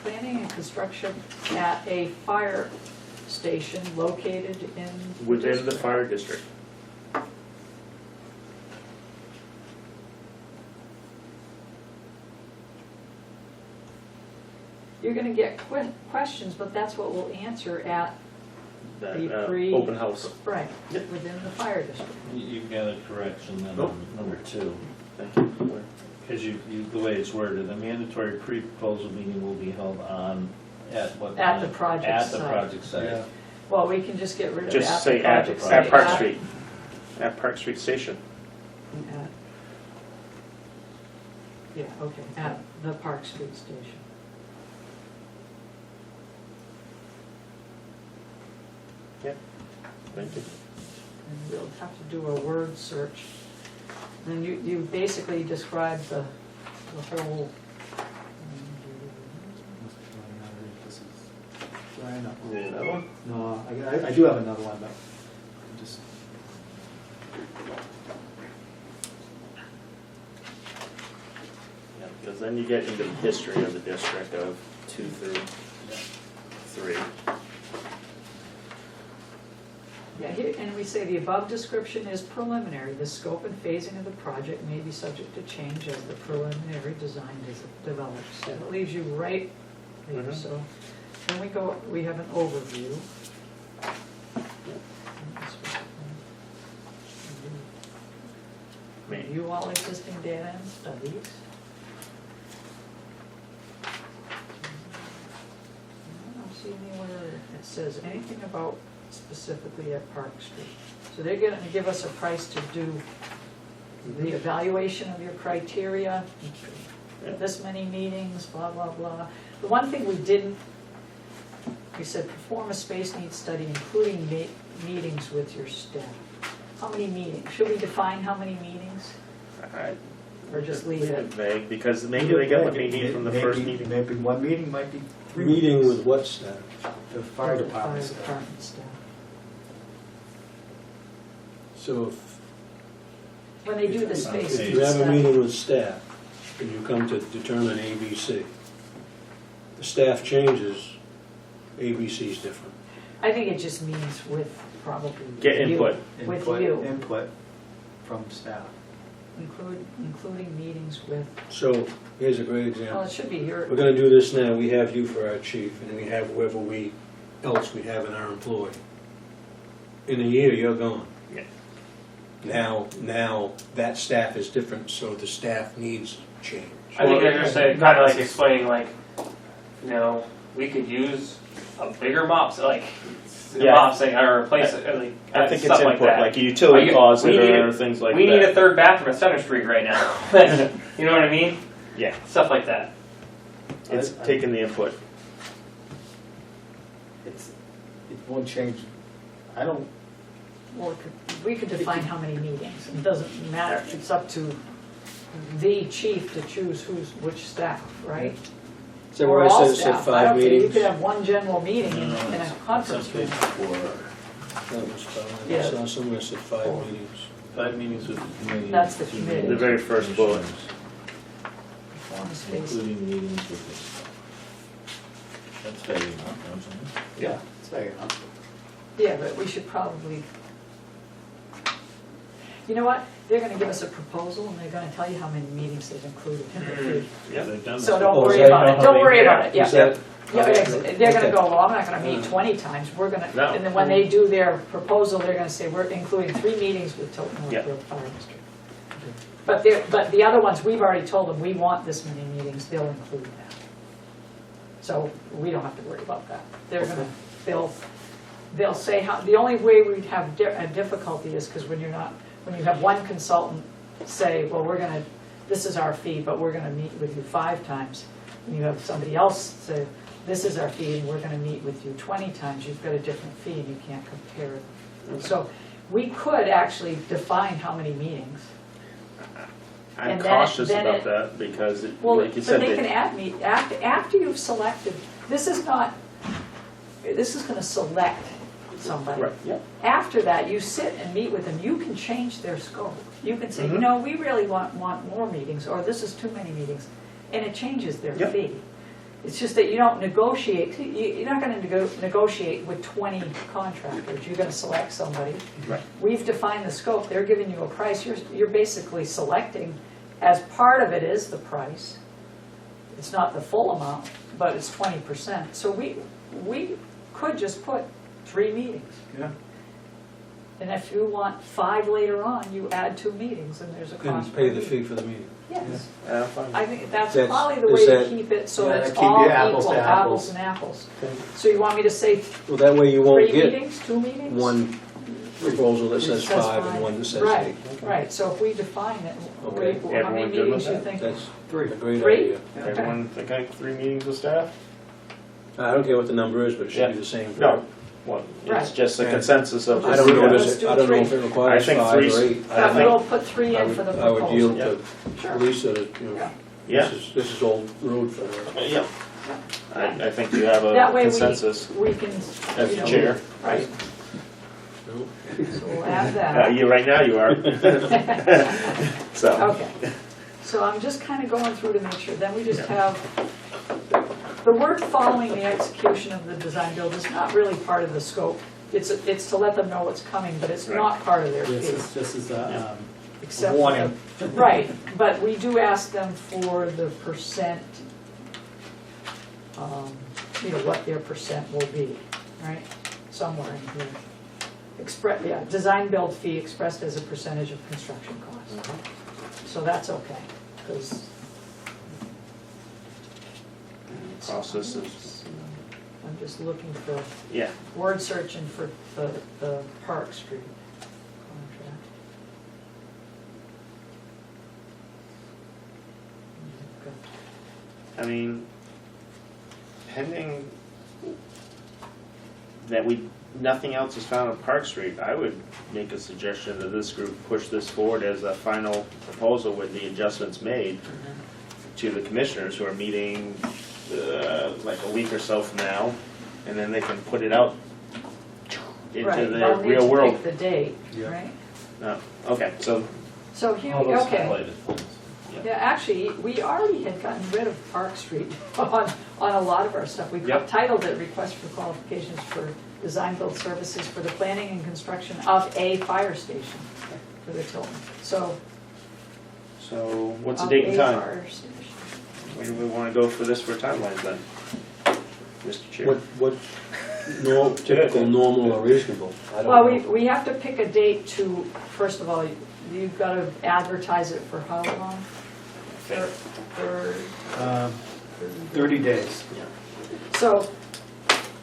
planning and construction at a fire station located in. Within the district. fire district. You're gonna get questions, but that's what we'll answer at the pre. Open house. Right, within the fire district. You've got a correction then Nope. on number 2. Thank you. Because the way it's worded, the mandatory pre-proposal meeting will be held at what? At the time? project At the site. project site. Well, we can just get rid of Just at say the at project at site. Park Street. At Park Street Station. At- Yeah, okay, at the Park Street Station. Thank you. And we'll have to do a word search. And you basically describe the whole. Need another one? No, I do have another one, but I'm just. Yeah, because then you get into the history of the district of 2 through 3. Yeah, here, and we say the above description is preliminary. The scope and phasing of the project may be subject to change as the preliminary design is developed. So it leaves you right there, Mhm. so. Then we have an overview. Review all existing data and studies. I don't see anywhere it says anything about specifically at Park Street. So they're gonna give us a price to do the evaluation of your criteria, this many meetings, blah, blah, blah. The one thing we didn't, we said perform a space needs study, including meetings with your staff. How many meetings? Should we define how many meetings? Or just leave it? Vague, because maybe they get what they need from the first meeting. Maybe one meeting might be 3 meeting meetings. with what staff? The fire The department. Fire department staff. So if When they do the space Okay. you needs have a study. meeting with staff and you come to determine ABC, the staff changes, ABC is different. I think it just means with probably. Get you. input. With you. Input from staff. Including meetings with, So here's a great well, example. it should be your, We're gonna do this now, we have you for our chief, and we have whoever else we have in our employ. In a year, you're gone. Yeah. Now that staff is different, so the staff needs change. I think they're just kind of like explaining like, you know, we could use a bigger mop, like Yeah. mop saying or replace it, like I think it's stuff input, like that. like a utility Like, closet we need or a- things like we that. need a third bathroom at Center Street right now. Like, you know what I mean? Yeah, Stuff like that. it's taking the input. It won't change, I don't, Well, we could define how many meetings, it doesn't matter, it's up to the chief to choose which staff, right? So Or where I all said it said staff. I 5 don't care. You meetings? could have one general meeting in a conference room. That was 5. Yeah. I saw somewhere said 5 meetings. 5 meetings with the committee. That's the committee. The very first bullet. Performance based. Including meetings with the staff. That's fair enough, don't you think? yeah, it's fair enough. Yeah, but we should probably, you know what? They're gonna give us a proposal and they're gonna tell you how many meetings they've included in the fee. Yeah. They've done So this don't before. worry that- about it, don't worry about it, Is yeah. that? Yeah, they're gonna Okay. go, well, I'm not gonna meet 20 times, we're gonna, No. and then when they do their proposal, they're gonna say, we're including 3 meetings with Tilton Yeah. Northfield Fire District. But the other ones, we've already told them, we want this many meetings, they'll include that. So we don't have to worry about that. They're gonna, they'll say how, the only way we'd have a difficulty is because when you have one consultant say, well, this is our fee, but we're gonna meet with you 5 times. And you have somebody else say, this is our fee, and we're gonna meet with you 20 times, you've got a different fee, and you can't compare it. So we could actually define how many meetings. I'm And then- cautious then about it- that because, Well, like you but said, they can they- add me, after you've selected, this is gonna select somebody. Right, yeah. After that, you sit and meet with them, you can change their scope. You can say, you Mhm. know, we really want more meetings, or this is too many meetings, and it changes their Yep. fee. It's just that you don't negotiate, you're not gonna negotiate with 20 contractors, you're gonna select somebody. Right. We've defined the scope, they're giving you a price, you're basically selecting, as part of it is the price. It's not the full amount, but it's 20%. So we could just put 3 meetings. Yeah. And if you want 5 later on, you add 2 meetings and there's a cost. And pay per the meeting. fee for the meeting. Yes. Fine. I think that's That's- probably the is way to that- keep it so Yeah, it's keep all your apples equal, to apples apples. and apples. Okay. So you want me to say Well, that way you won't 3 get meetings, 2 meetings? one proposal that says It says 5 and one that says 8. Right, right, so if we define it, Okay. how many Everyone good with meetings you that? think? That's 3. a great 3? idea. Everyone think like 3 meetings with staff? I don't care what the number is, but it should Yeah. be the same for. No. Well, it's Right. just a Yeah. consensus of. I don't know, Let's does do it, I don't know if 3. it requires I think 5 or 8. three's- I think- We'll put 3 in for the I would yield proposal. to Sure. Lisa, you know, Yeah. Yeah, this is old road for her. yeah. I think you have a That way consensus we can, as you the know, chair. right, No? so we'll add that. Right now you are. So, Okay, so I'm just kind of going through to make sure, then we just have, the work following the execution of the design build is not really part of the scope. It's to let them know what's coming, but it's not part of their fee. This is a Except warning. for the- Right, but we do ask them for the percent, you know, what their percent will be, right? Somewhere in here. Design build fee expressed as a percentage of construction costs. So that's okay, because. process is, I'm just looking for, yeah. word searching for the Park Street contract. I mean, pending that nothing else is found on Park Street, I would make a suggestion that this group push this forward as a final proposal with the adjustments made to the commissioners who are meeting like a week or so from now, and then they can put it out into Right, the they'll need real to world. pick the date, Yeah. right? Okay, so, So here, All those okay. highlighted things. Yeah, actually, we already had gotten rid of Park Street on a lot of our stuff. We Yep. titled it Request for Qualifications for Design Build Services for the Planning and Construction of a Fire Station for the Tilton. So. what's the of date and a time? fire station. Where do we want to go for this for timelines then, Mr. Chair? What No, typical, normal, or reasonable. I don't Well, know. we have to pick a date to, first of all, you've got to advertise it for how long? For 30 days. So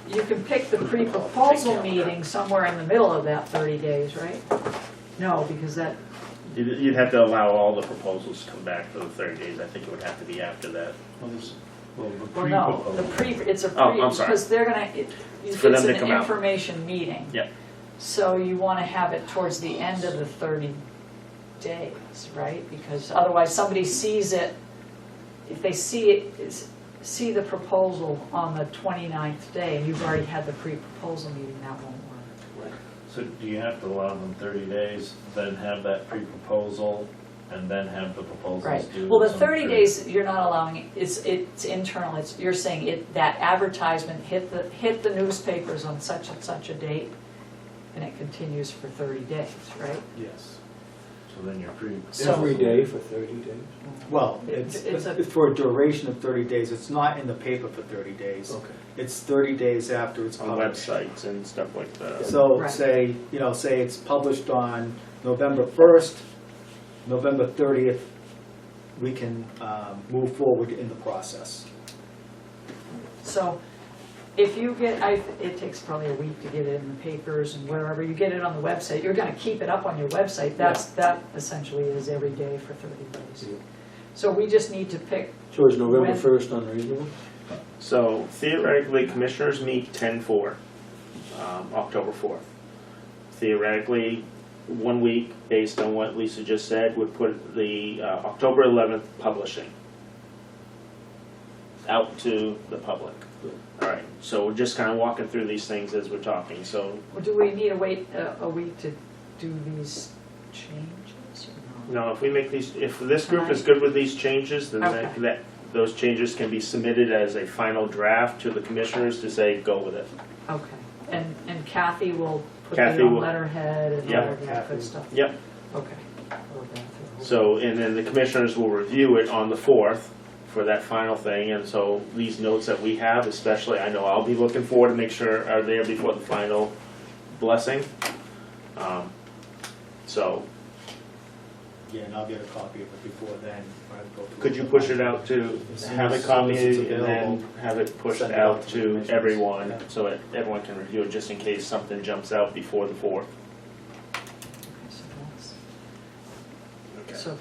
you can pick the pre-proposal meeting somewhere in the middle of that 30 days, right? No, because that, You'd have to allow all the proposals to come back for the 30 days. I think it would have to be after that. Well, the well, no, the pre-proposal. it's a Oh, pre, I'm sorry. because they're gonna, it's For them to an come out. information meeting. Yep. So you want to have it towards the end of the 30 days, right? Because otherwise somebody sees it, if they see the proposal on the 29th day and you've already had the pre-proposal meeting, that won't work. So do you have to allow them 30 days, then have that pre-proposal, and then have the proposals Right. due? Well, the some 30 period? days, you're not allowing, it's internal, you're saying that advertisement hit the newspapers on such and such a date, and it continues for 30 days, right? Yes. So then your pre. So- Every day for 30 days? Well, It's it's a- for a duration of 30 days. It's not in the paper for 30 days. Okay. It's 30 days after it's On published. websites and stuff like that. So Right. say it's published on November 1st, November 30th, we can move forward in the process. So if you get, it takes probably a week to get it in the papers and wherever, you get it on the website, you're gonna keep it up on your website, that essentially is every day for 30 days. Yeah. So we just need to pick, So is November When- 1st unreasonable? So theoretically, commissioners meet 10/4, October 4th. Theoretically, 1 week, based on what Lisa just said, would put the October 11th publishing out to the public. All right, so we're just kind of walking through these things as we're talking. So or do we need to wait a week to do these changes or no? no, if we make these, if this group is good with these changes, then Okay. those changes can be submitted as a final draft to the commissioners to say, go with it. Okay, and Kathy will put Kathy it on will- letterhead and Yeah. all of that Kathy. good stuff? Yep. Okay. We'll go through. So, and then the commissioners will review it on the 4th for that final thing, and so these notes that we have, especially, I know I'll be looking for to make sure are there before the final blessing. So, Yeah, and I'll get a copy of it before then. I'll go through could you push it out to As soon have as- it copied as it's and then available, have it pushed send it out out to the to commissioners. everyone, Yeah. so that everyone can review it, just in case something jumps out before the 4th? Okay, so that's- So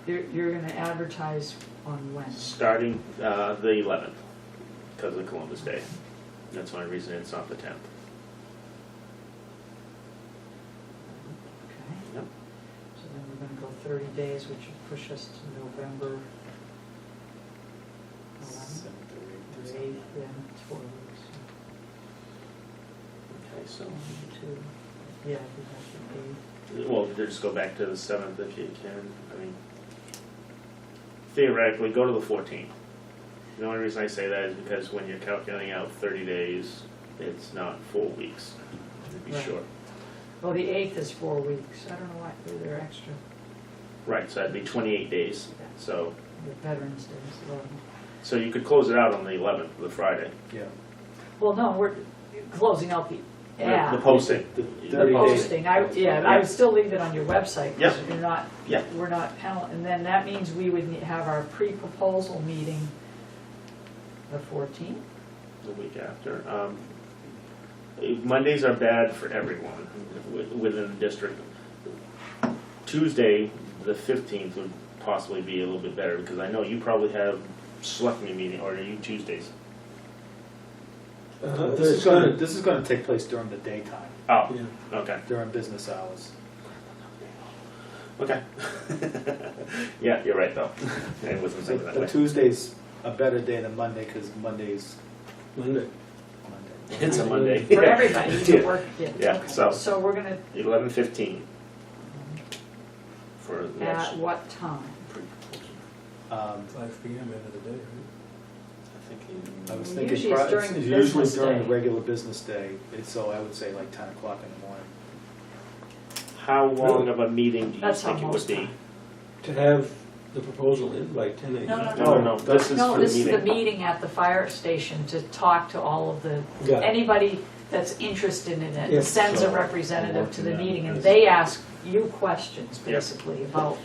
if you're gonna advertise on when? Starting the 11th, because of Columbus Day. That's the only reason it's not the 10th. Okay. Yep. So then we're gonna go 30 days, which would push us to November 11th, 7th or 8th or or something. 8th, yeah, it's 4 weeks. Okay, so, 1, 2, yeah, we have the 8th. well, just go back to the 7th if you can. I mean, theoretically, go to the 14th. The only reason I say that is because when you're calculating out 30 days, it's not 4 weeks. It'd be Right. short. Well, the 8th is 4 weeks, I don't know why, they're extra, Right, so that'd be 28 days. So, the Veterans Day is 11. so you could close it out on the 11th, the Friday. Yeah. Well, no, we're closing out the The ad. posting. The The 30 days. posting, I would still leave it on your website, because Yep. you're not, Yep. we're not panel, and then that means we would have our pre-proposal meeting the 14th? The week after. Mondays are bad for everyone within the district. Tuesday, the 15th would possibly be a little bit better, because I know you probably have selectmen meeting, or are you Tuesdays? This is gonna take place during the daytime, Oh, Yeah. okay, during business hours. okay. Yeah, you're right, though. I wasn't So thinking that the way. Tuesday's a better day than Monday, because Monday's Monday. Monday. It's a Monday. For everybody to Yeah. work, Yeah, okay. so- So we're gonna, 11:15 for the next. at what time? 5 PM end of the day, right? I think I was Well, thinking, usually it's it's during usually business during the day. regular business day, so I would say like 10 o'clock in the morning. How long of a meeting do you That's think it would almost be? time. To have the proposal in by 10 AM. No, this is No, for the this is the meeting. meeting at the fire station to talk to all of the, Got it. anybody that's interested in it If sends so, a representative to the working on meeting, and this. they ask you questions, Yep. basically, about,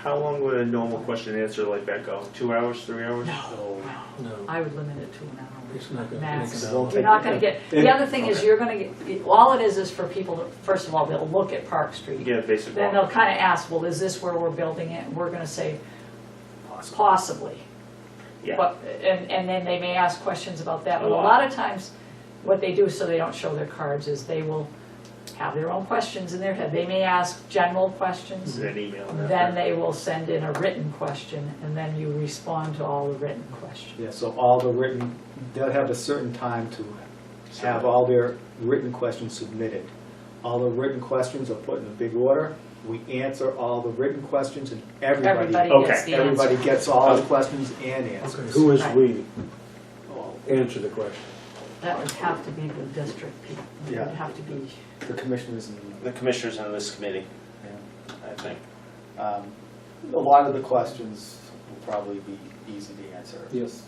How long would a normal question and answer like that go? 2 hours, 3 hours? no, No, I would limit it to an hour. it's not gonna Max. make an Won't hour. You're not gonna get, the other thing is Okay. you're gonna get, all it is for people, to first of all, they'll look at Park Street. Yeah, basic Then one. they'll kind of ask, well, is this where we're building it? And we're gonna say, possibly. Yeah. But, and then they may ask questions about that, A but a lot. lot of times, what they do so they don't show their cards is they will have their own questions in their head. They may ask general questions, An email. and then they will send in a written question, and then you respond to all the written questions. Yeah, so all the written, they'll have a certain time to have all their written questions submitted. All the written questions are put in a big order. We answer all the written questions and Everybody Okay. gets the everybody answer. gets all the questions and Okay, answers. who is Right. we? Answer the question. That would have to be the district people. It Yeah. would have to be, The commissioners and, The commissioners on this committee, yeah. I think. A lot of the questions will probably be easy to answer. Yes.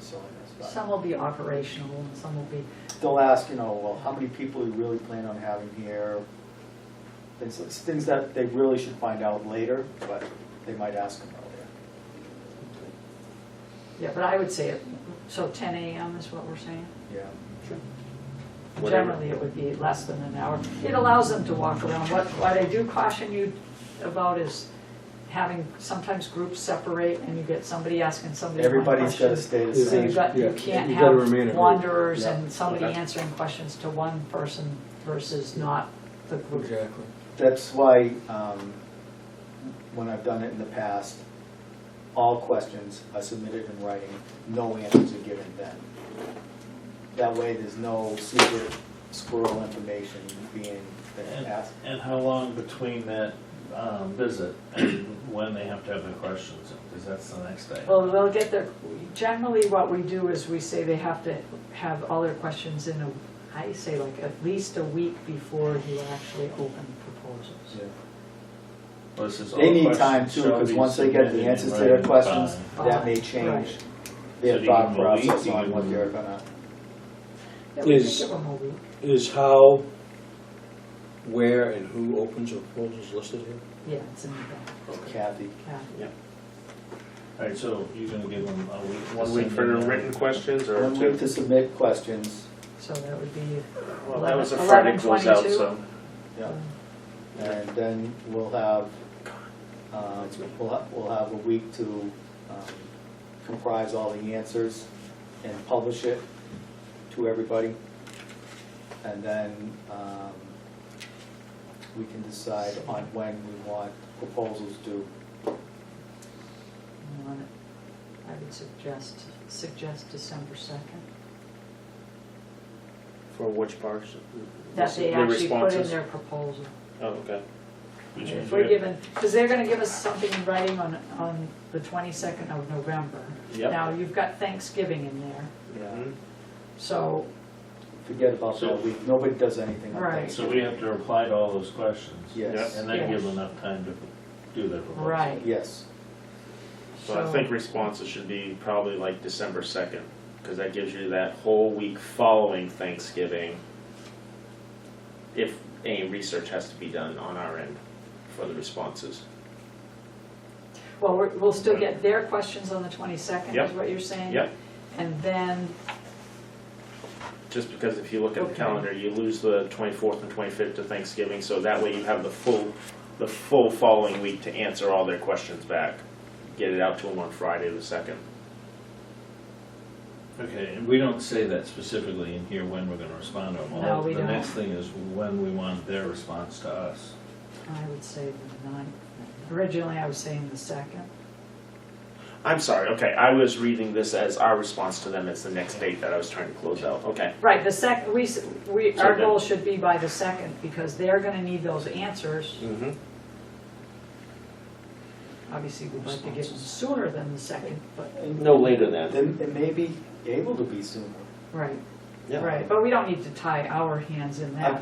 So I guess, some will be operational and some will be, they'll ask, well, how many people you really plan on having here? Things that they really should find out later, but they might ask them earlier. yeah, but I would say, so 10 a.m. is what we're saying? Yeah. Whatever. Generally, it would be less than an hour. It allows them to walk around. What I do caution you about is having, sometimes groups separate and you get somebody asking somebody one Everybody's got to question. stay the Yeah. So same. you got, Yeah, you can't you gotta remain a have group. wanderers Yeah. and somebody Okay. answering questions to one person versus not the group. Exactly. That's why, when I've done it in the past, all questions are submitted in writing, no answers are given then. That way, there's no secret squirrel information being asked. And how long between that visit and when they have to have their questions in? Because that's the next day. Well, they'll get their, generally what we do is we say they have to have all their questions in I say like at least a week before you actually open proposals. Yeah. Well, this is all They need questions time too, shall because be once they get the submitted in answers to their writing questions, by- that may Right. change So their do you thought give them a week? process Do you on give what them- they're gonna. Yeah, we Is- can give them a week. Is how, where, and who opens the proposals listed here? Yeah, it's in the back. Kathy. Yeah. All right, so you're gonna give them a week. to 1 week send for in the their- written questions or 1 week to submit questions, So that would be, Well, that was a 11, Friday goes out, 22. so. yeah. And then we'll have a week to comprise all the answers and publish it to everybody. And then we can decide on when we want proposals due. you want it- I would suggest December 2nd. For which parts? That they The actually put in responses? their proposal. Oh, okay. Which If means we're we- given, because they're gonna give us something in writing on the 22nd of November. Yep. Now, you've got Thanksgiving in there, Mhm. so, Forget about So- that week, nobody does anything on Right. Thanksgiving. So we have to reply to all those questions. Yes, And then give Yes. enough time to do their proposal. right. yes. So I think responses should be probably like December 2nd, because that gives you that whole week following Thanksgiving, if any research has to be done on our end for the responses. Well, we'll still get their questions on the 22nd, is Yep. what you're saying? Yep. And then, Just because if you look at the Okay. calendar, you lose the 24th and 25th to Thanksgiving, so that way you have the full following week to answer all their questions back. Get it out to them on Friday the 2nd. Okay, and we don't say that specifically in here when we're gonna respond to them. No, we don't. The next thing is when we want their response to us. I would say the 9th. Originally, I was saying the 2nd. I'm sorry, okay, I was reading this as our response to them as the next date that I was trying to close out, okay. Right, the second, So our then- goal should be by the 2nd, because they're gonna need those answers. Mm-hmm. Obviously, we'd like to get them sooner than the 2nd, but, No later than. Then it may be able to be sooner. right, Yeah. right. But we don't need to tie our hands in that.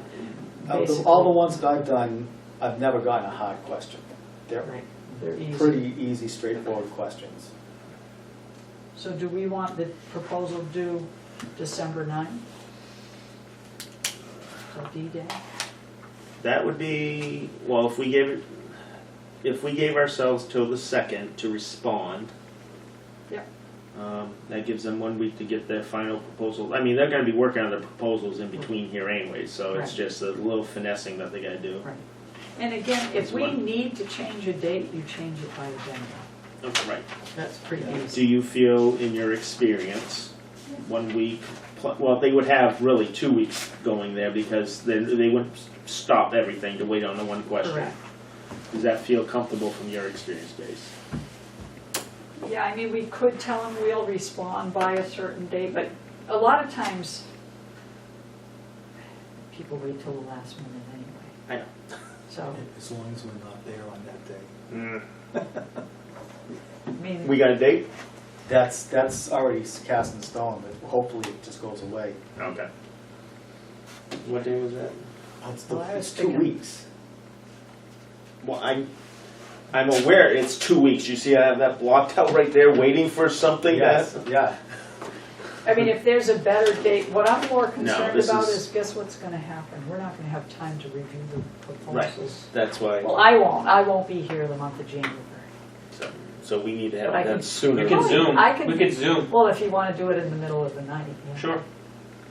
All the ones that I've done, I've never gotten a hard question. They're Right, they're easy. pretty easy, straightforward questions. So do we want the proposal due December 9th? FSBC day? That would be, well, if we gave ourselves till the 2nd to respond. Yep. That gives them 1 week to get their final proposal. I mean, they're gonna be working on their proposals in between here anyway, so it's Right. just a little finessing that they gotta do. Right. And again, if That's we one. need to change a date, you change it by agenda. Okay, right. That's pretty Do easy. you feel, in your experience, 1 week, well, they would have really 2 weeks going there because they wouldn't stop everything to wait on the one question. Correct. Does that feel comfortable from your experience base? Yeah, I mean, we could tell them we'll respond by a certain date, but a lot of times, people wait till the last minute anyway. I know. So, As long as we're not there on that day. I mean, We got a date? That's already cast in stone, but hopefully it just goes away. Okay. What day was that? Well, I was It's 2 thinking- weeks. Well, I'm aware it's 2 weeks. You see I have that blocked out right there waiting for something Yes, that... yeah. I mean, if there's a better date, what I'm more concerned this about is- is, guess what's gonna happen? We're not gonna have time to review the Right, proposals. that's why, Well, I won't be here the month of January. so we need to have But I that can- sooner. We can Oh, Zoom, I can- we can Zoom, Well, if you wanna do it in the middle of the night, yeah. sure.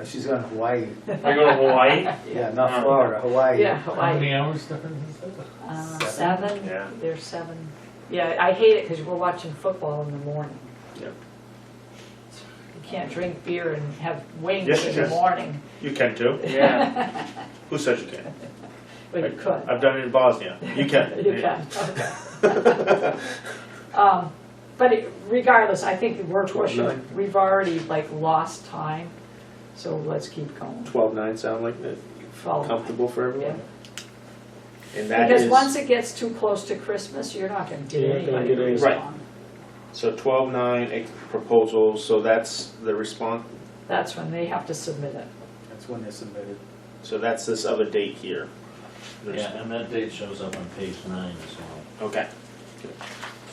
She's going to Hawaii. Are you going to Hawaii? Yeah, not Florida, Hawaii. Yeah, How Hawaii. many hours difference is that? Seven, Yeah. there's 7. Yeah, I hate it because we're watching football in the morning. Yep. You can't drink beer and have wings Yes, in the yes. morning. You can too. Yeah. Who said you can't? But you could. I've done it in Bosnia. You can. You can, okay. But regardless, I think we're pushing, 12-9. we've already like lost time, so let's keep going. 12-9 sound like that? Follow. Comfortable for Yeah. everyone? And that Because is, once it gets too close to Christmas, you're not gonna get You're not gonna anybody to get any- respond. so 12-9 proposals, so that's the response, That's when they have to submit it. That's when they're submitted. so that's this other date here. Yeah, and that date shows up on page 9 as well. Okay.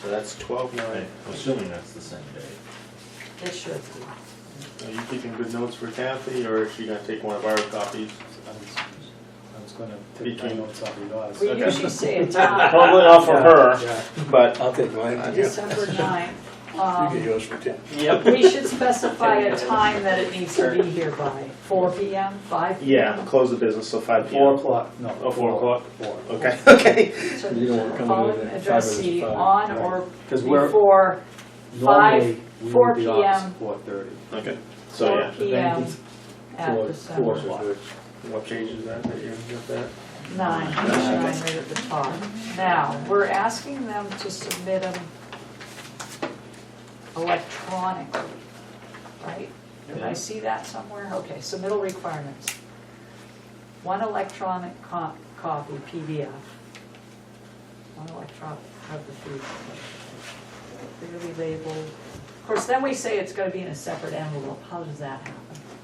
So that's 12-9. I'm assuming that's the same day. It should be. Are you keeping good notes for Kathy, or is she gonna take one of our copies? I was going to take my Between- notes off of yours. We Okay. usually say a time, Probably not for her, Yeah. but I'll take mine. December 9th. You get yours for 10. yep. We should specify a time that it needs to be here by, 4 PM, 5 PM? Yeah, close the business till 5 p.m. 4 o'clock, no. Oh, 4 o'clock? 4. Okay, okay. So You don't want to come in following at 5 address minutes C to 5. on Right. or 'Cause we're- before Normally, we 4 would be off PM. 4:30. Okay, so 4 yeah, PM at Four December is good. what page is that you got that? 9, right at the top. Now, we're asking them to submit them electronically, right? Did I see that somewhere? Okay, submittal requirements. 1 electronic copy, PDF. 1 electronic of the fee. Clearly labeled. Of course, then we say it's gonna be in a separate envelope. How does that happen?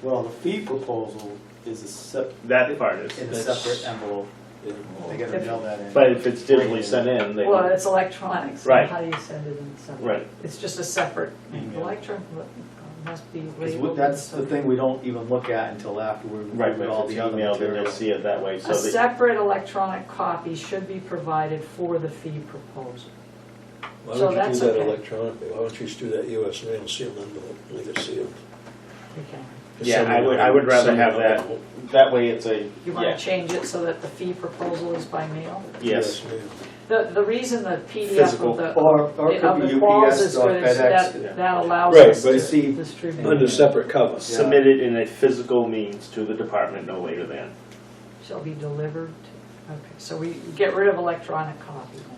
Well, the fee proposal is That part is. in a separate envelope. They gotta mail that in. But if it's digitally sent in, they Well, can, it's electronic, so Right. how do you send it in separate? right, It's just a separate, Email. electron, must be 'Cause labeled. that's as the a- thing we don't even look at until after we're right, reviewing but all if it's the other emailed, then material. they'll see it that way, so A they, separate electronic copy should be provided for the fee proposal. Why So would you that's do that okay. electronically? Why don't you just do that US mail sealed envelope, leave it sealed? Okay. yeah, I would rather have that, that way it's a, You want yeah, to change it so that the fee proposal is by mail? yes. mail. The reason the PDF Physical. of the, Or it of could be the quals UPS is or good, is FedEx. Yeah. that allows Right, us but to see, distribute. Under separate cover. Submitted in a physical means to the department no later than. Shall be delivered, okay, so we get rid of electronic copy then.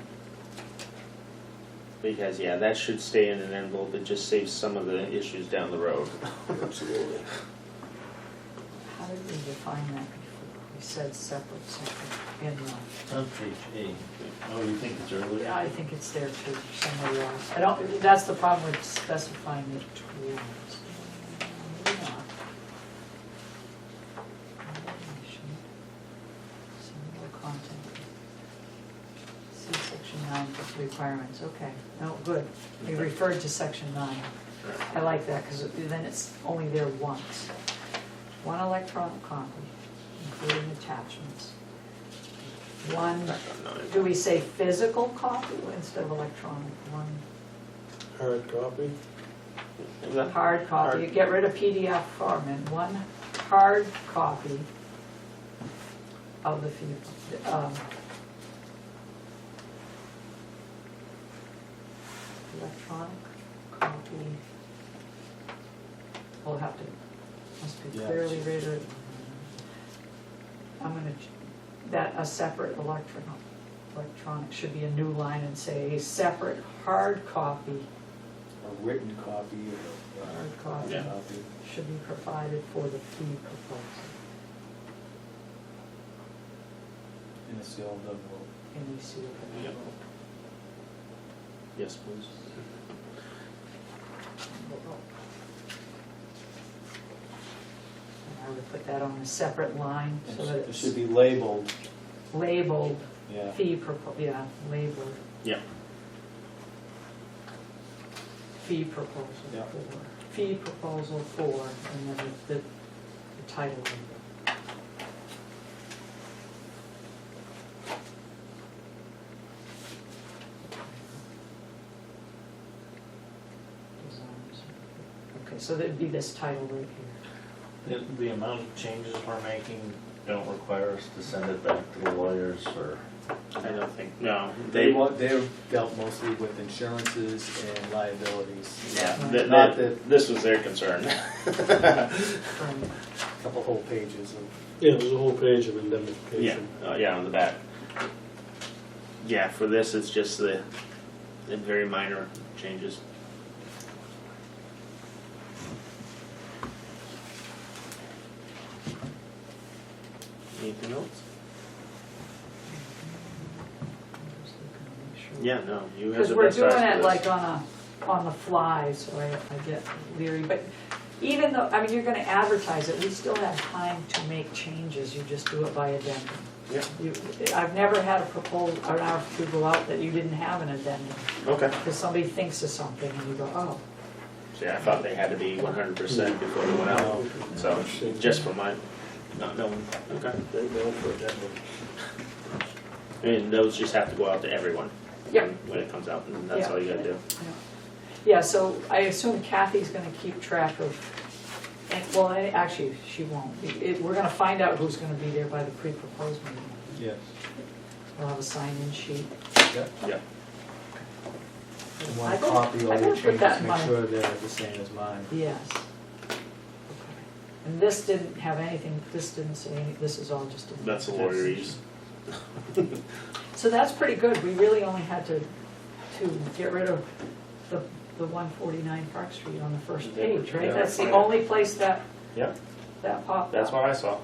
Because, yeah, that should stay in an envelope, it just saves some of the issues down the road. Absolutely. How did we define that before? We said separate, in On page 8. Oh, you think it's earlier? yeah, I think it's there too, somewhere else. I don't, that's the problem with specifying it twice. Maybe not. Similar content. See section 9 for requirements, okay. No, good. We referred to section 9. I like that, because then it's only there once. 1 electronic copy, including attachments. One, do we say physical copy instead of electronic? One Hard copy? Is that- hard copy, get rid of PDF form, and one hard copy of the fee, electronic copy will have to, must be Yeah. clearly written. I'm gonna, that, a separate electronic should be a new line and say, a separate hard copy, A written copy or hard copy Yeah. copy. should be provided for the fee proposal. In a sealed envelope. Any sealed Yep. envelope. Yes, please. I would put that on a separate line so that It should it's be labeled, labeled yeah. fee yeah, labeled Yeah. fee proposal Yeah. for, fee proposal for, and then the title of it. Designs. Okay, so there'd be this title right here. The amount of changes we're making don't require us to send it back to the lawyers or, I don't think, no, They've dealt mostly with insurances and liabilities. yeah, Not that, this was their concern. From, couple whole pages of. Yeah, there's a whole page of Yeah, indemnification. yeah, on the back. Yeah, for this, it's just the very minor changes. Anything else? I'm just looking to make sure. Yeah, no, you have Because the we're best doing eyes for it this. like on the fly, so I get leery, but even though, I mean, you're gonna advertise it, we still have time to make changes, you just do it by addendum. Yeah. I've never had a proposal, or an RFQ go out that you didn't have an addendum, Okay. because somebody thinks of something and you go, oh, So yeah, I thought they had to be 100% before they went out, so just for my not knowing. Okay. They go for that one. And those just have to go out to everyone. Yep. When it comes out, and that's Yeah. all you gotta do. yeah, so I assume Kathy's gonna keep track of, and, well, actually, she won't. We're gonna find out who's gonna be there by the pre-proposed meeting. Yes. We'll have a sign-in sheet. Yep. Yeah. And one I better- copy I of better the put changes, that in make my- sure they're the same as mine. Yes. Okay. And this didn't have anything, this didn't say any, this is all just. That's the lawyerese. So that's pretty good. We really only had to get rid of the 149 Park Street on the first page, right? Yeah, That's the fine. only place that Yeah, popped that's up. what I saw.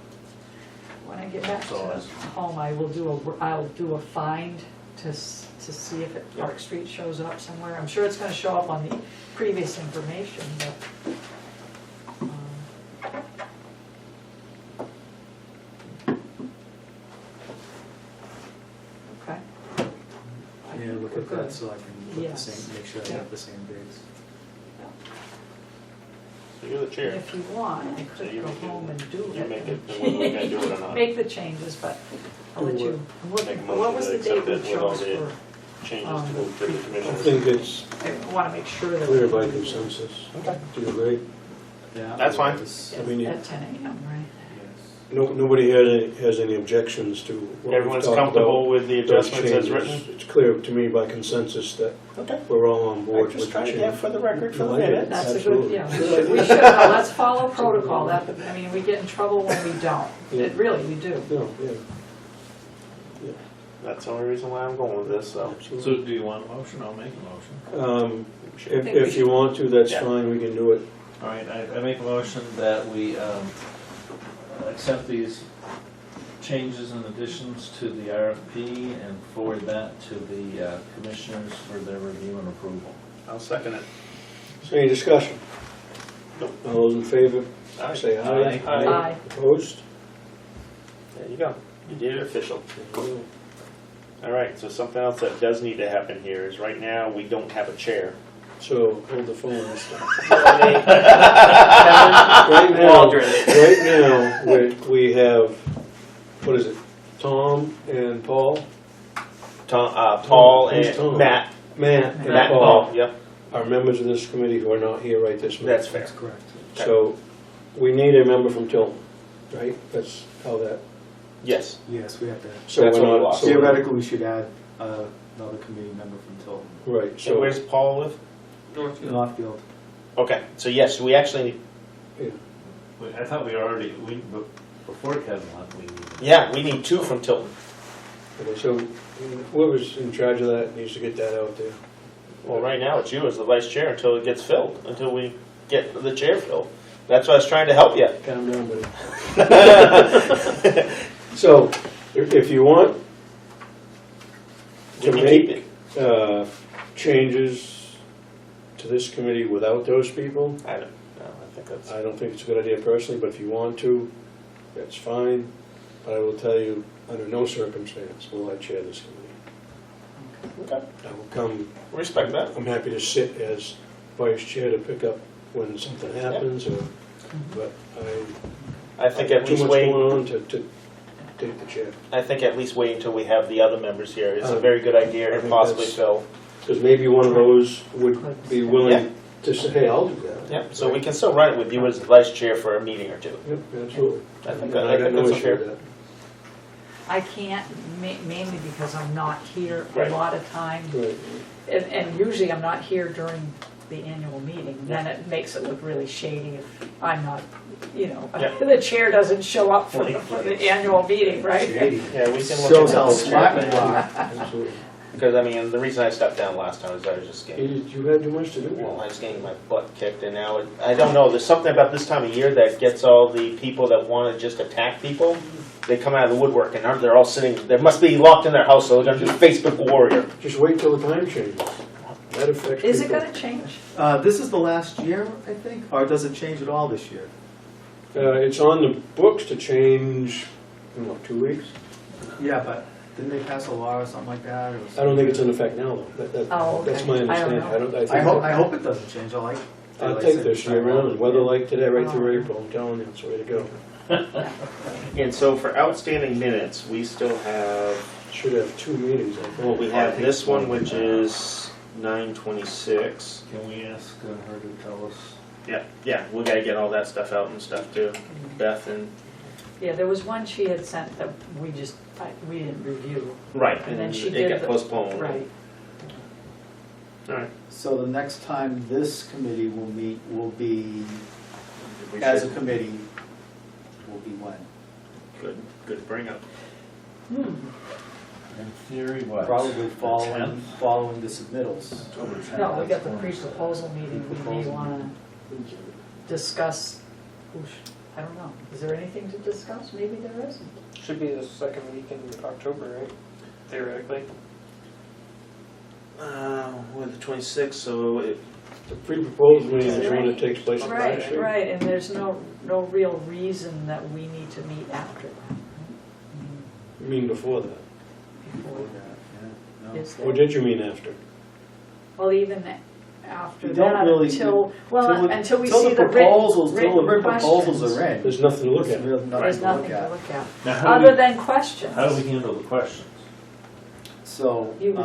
When I get back So to it's- home, I'll do a find to see if Park Street shows up somewhere. I'm sure it's gonna show up on the previous information, but. Okay. I Yeah, think look we're at good. that so I can put the Yes. same, make sure I Yeah. have the same dates. So you're the And chair. if you want, I So could you go make it- home and do You it. make it, and whether we're gonna do it or not. Make the changes, but I'll let you, I'm looking, Make a what was motion the to date accept we it with all chose the for? Changes to move to the I commissioners. think it's I wanna make sure that. clear by consensus. Okay. Do you agree? Yeah. That's fine. otherwise, I mean, At 10 a.m., right? yes. Nobody has any objections to what we've Everyone's talked comfortable about, with the those adjustments as changes. written? It's clear to me by consensus that Okay. we're all on board I'm with just the trying to change. get for the record for No, the I get it. minutes. That's a good, Absolutely. yeah, we should, let's follow protocol, that, I mean, we get in trouble when we don't, Yeah. really, we do. No, yeah. That's the only reason why I'm going with this, so. so Absolutely. do you want a motion? I'll make a motion. If think we if you should- want to, that's Yeah. fine, we can do it. All right, I make a motion that we accept these changes and additions to the RFP and forward that to the commissioners for their review and approval. I'll second it. Is there any discussion? Nope. All those in favor, Aye. say aye. Aye. Aye. Opposed? There you go. You did it official. There you All right, so something else that does need to happen here is right now, we don't have a chair. go. So, hold the phone this time. Kevin, Right now, Waldron. right now, we have what is it, Tom and Paul? Paul Who's and Tom? Matt. Matt and Matt and Paul Paul, yep, are members of this committee who are not here right this minute. that's fair. That's correct. So, we need a member from Tilton, right? That's how that, Yes. Yes, we have to. so That's we're what we not. lost. so we're- Theoretically, we should add another committee member from Tilton. Right, So so, where's Paul live? Northfield. Okay, so yes, we actually, I thought we already, before Kevin left, we needed. yeah, we need 2 from Tilton. okay, so whoever's in charge of that needs to get that out there. Well, right now it's you as the vice chair until it gets filled, until we get the chair filled. That's why I was trying to help you. Calm down, buddy. So, if you want We to can keep make it. changes to this committee without those people, I don't, no, I think that's, I don't think it's a good idea personally, but if you want to, that's fine. But I will tell you, under no circumstance will I chair this committee. okay, I will come, respect that. I'm happy to sit as vice chair to pick up when something happens, or, but I think I at have too least much wait, going on to take the chair. I think at least wait until we have the other members here. It's a Um, very good idea I and think possibly that's- Phil. Because maybe one of those would be Yeah. willing to say, hey, I'll do that. Yep, so we can still run it with you as the vice chair for a meeting or 2. Yep, absolutely. I think And that- I got no that's issue fair. with that. I can't, mainly because I'm not here a Right. lot of times. Right. And usually I'm not here during the annual meeting, then it makes it look really shady if I'm not, Yeah. the chair doesn't show up for the annual meeting, right? Shady. Yeah, we can look Shows at how the smart chair you are. Absolutely. Because, I mean, the reason I stepped down last time is I was just getting, You had too much to do. well, I was getting my butt kicked, and now, I don't know, there's something about this time of year that gets all the people that want to just attack people. They come out of the woodwork, and they're all sitting, they must be locked in their house, so they're going to do Facebook Warrior. Just wait till the time changes. That affects people. Is it gonna change? This is the last year, I think, or does it change at all this year? It's on the books to change, in what, 2 weeks? Yeah, but didn't they pass a law or something like that? Or I don't think it's in effect now, though. Oh, That's okay. my I don't understanding. know. I hope it doesn't change. I'll take this year round, and weather like today, right through April, I'm telling you, it's the way to go. And so for outstanding minutes, we still have, Should have 2 meetings, I think. well, we have this one, which is 9/26. Can we ask her to tell us? Yeah, we gotta get all that stuff out and stuff too. Beth and, Yeah, there was one she had sent that we didn't review. right, And then and she it did got the- postponed. Right. Alright. So the next time this committee will meet will be, We as a should- committee, will be when? Good bring up. In theory, what? Probably following, 10th? following the submittals. October 10th. No, we got That's the when- pre-proposal meeting, we may Pre-proposal wanna discuss, I don't know, is there anything to discuss? Maybe there isn't. Should be the second week in October, right? Theoretically. With the 26th, so it, The pre-proposed meeting is when it takes place on Park Right, Street. right, and there's no real reason that we need to meet after that. You mean before that? Before No. is Or there? did you mean after? Well, even after You don't that, really- until we Till see the the proposals, till the written written proposals questions. are in. There's nothing to look There's at. really There's nothing nothing to look at, Now, how do other we- than questions. How do we handle the questions? So, You would-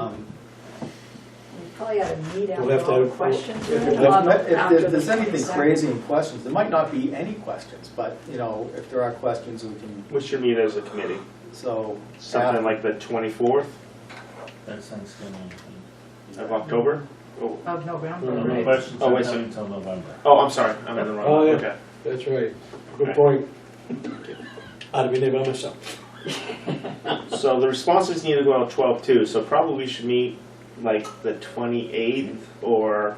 We probably ought to meet We'll after have to all the have- questions. if- are if- on the- if after the there's anything 22nd. crazy in questions, there might not be any questions, but, if there are questions, we can, we should meet as a committee. so. Something like the 24th That's Thanksgiving. of October? Oh, Of November, No, No right? questions Oh, are wait, coming until November. oh, I'm sorry, I'm in the wrong Oh, one, yeah. okay. That's right. Good Right. point. I'd be there by myself. So the responses need to go out 12/2, so probably we should meet like the 28th, or,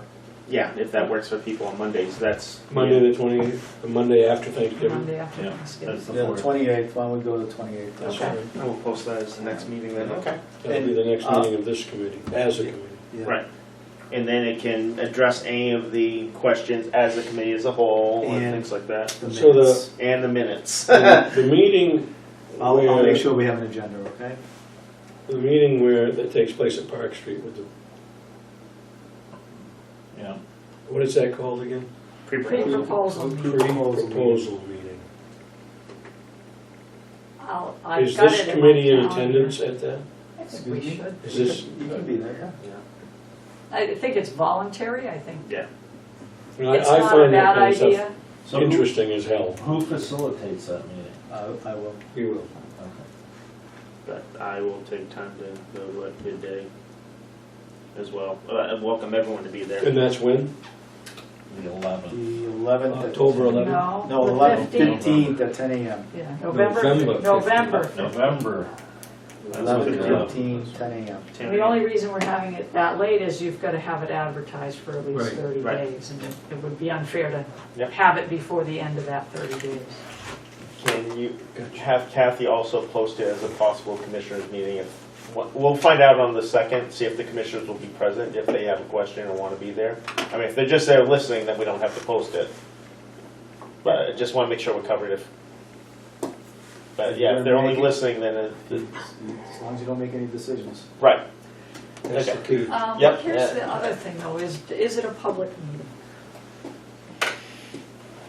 yeah, if that works for people on Mondays, that's. Monday the 28th, the Monday after Thanksgiving. Monday after Yeah, Thanksgiving. that's the Yeah, the fourth. 28th, why don't we go to the 28th? That's Okay. right. And we'll post that as the next meeting then, okay. That'll be the next meeting of this committee, as a committee. Yeah. Right. And then it can address any of the questions as a committee as a whole, and And- things like that. The So the- minutes. And the minutes. The meeting I'll where, make sure we have an agenda, okay? the meeting where, that takes place at Park Street with the, Yeah. what is that called again? Pre-proposal meeting. Pre-proposal meeting. Pre-proposal meeting. I've Is got this it in my committee in calendar. attendance at that? I think we should. Is this, You can be there, yeah. I think it's voluntary, I think. Yeah. I It's not a find that bad kind of idea. stuff So who- interesting as hell. Who facilitates that meeting? I will. You will. But I will take time to go to it midday as well. I welcome everyone to be there. And that's when? The 11th. The 11th. at- October 11th? No, the 11th, 15th. 15th at 10 a.m. Yeah, November, November November. November. 11 That's to good. 15, 10 a.m. The only reason we're having it that late is you've got to have it advertised for at least Right, 30 right. days. And it would be unfair to Yep. have it before the end of that 30 days. Can you have Kathy also post it as a possible commissioners meeting? We'll find out on the 2nd, see if the commissioners will be present, if they have a question or want to be there. I mean, if they're just there listening, then we don't have to post it. But I just want to make sure we're covered if, but yeah, if they're only listening, then As long as you don't make any decisions. right. That's the Okay. key. Yep. Here's the other thing though, is it a public meeting?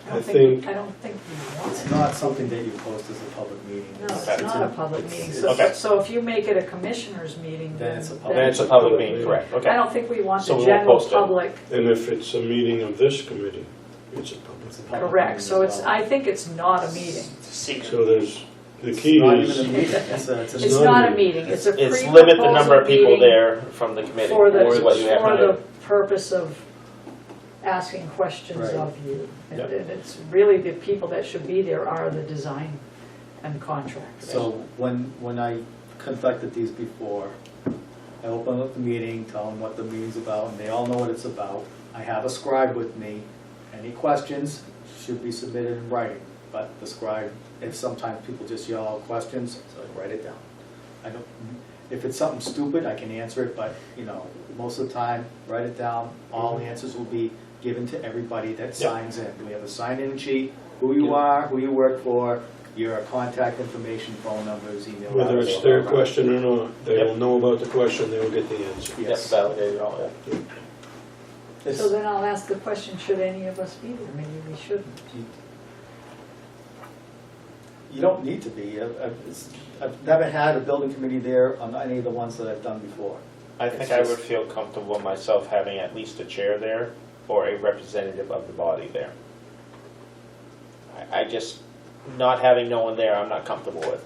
I think- I don't think we want It's it. not something that you post as a public meeting. No, it's Okay. not a public meeting. Okay. So if you make it a commissioners meeting, Then then. it's a Then it's a public meeting, correct, I okay. don't think we want So the we won't general post it. public, And if it's a meeting of this committee, it's a public. It's a public correct, meeting so as it's, well. I think it's not a meeting. Secret. So there's, the key Not even a is, meeting, it's a It's not not a a meeting, it's a It's limit the pre-proposal number of people meeting there from the committee, for the, is what you have for to the do. purpose of asking questions Right. of you. And Yep. it's really the people that should be there are the design and contractors. So when I conducted these before, I open up the meeting, tell them what the meeting's about, and they all know what it's about. I have a scribe with me. Any questions should be submitted in writing, but the scribe, if sometimes people just yell out questions, so I write it down. I don't, if it's something stupid, I can answer it, but, you know, most of the time, write it down. All the answers will be given to everybody that signs in. We have a sign-in sheet, who you are, who you work for, your contact information, phone numbers, email. whether address, it's their blah, blah, blah. question or not, they Yep. will know about the question, they will get the answer. Yes, Yes. validated all that. It's- So then I'll ask the question, should any of us be there? Maybe we shouldn't. You don't need to be. I've never had a building committee there on any of the ones that I've done before. I think It's I just- would feel comfortable myself having at least a chair there or a representative of the body there. I just, not having no one there, I'm not comfortable with.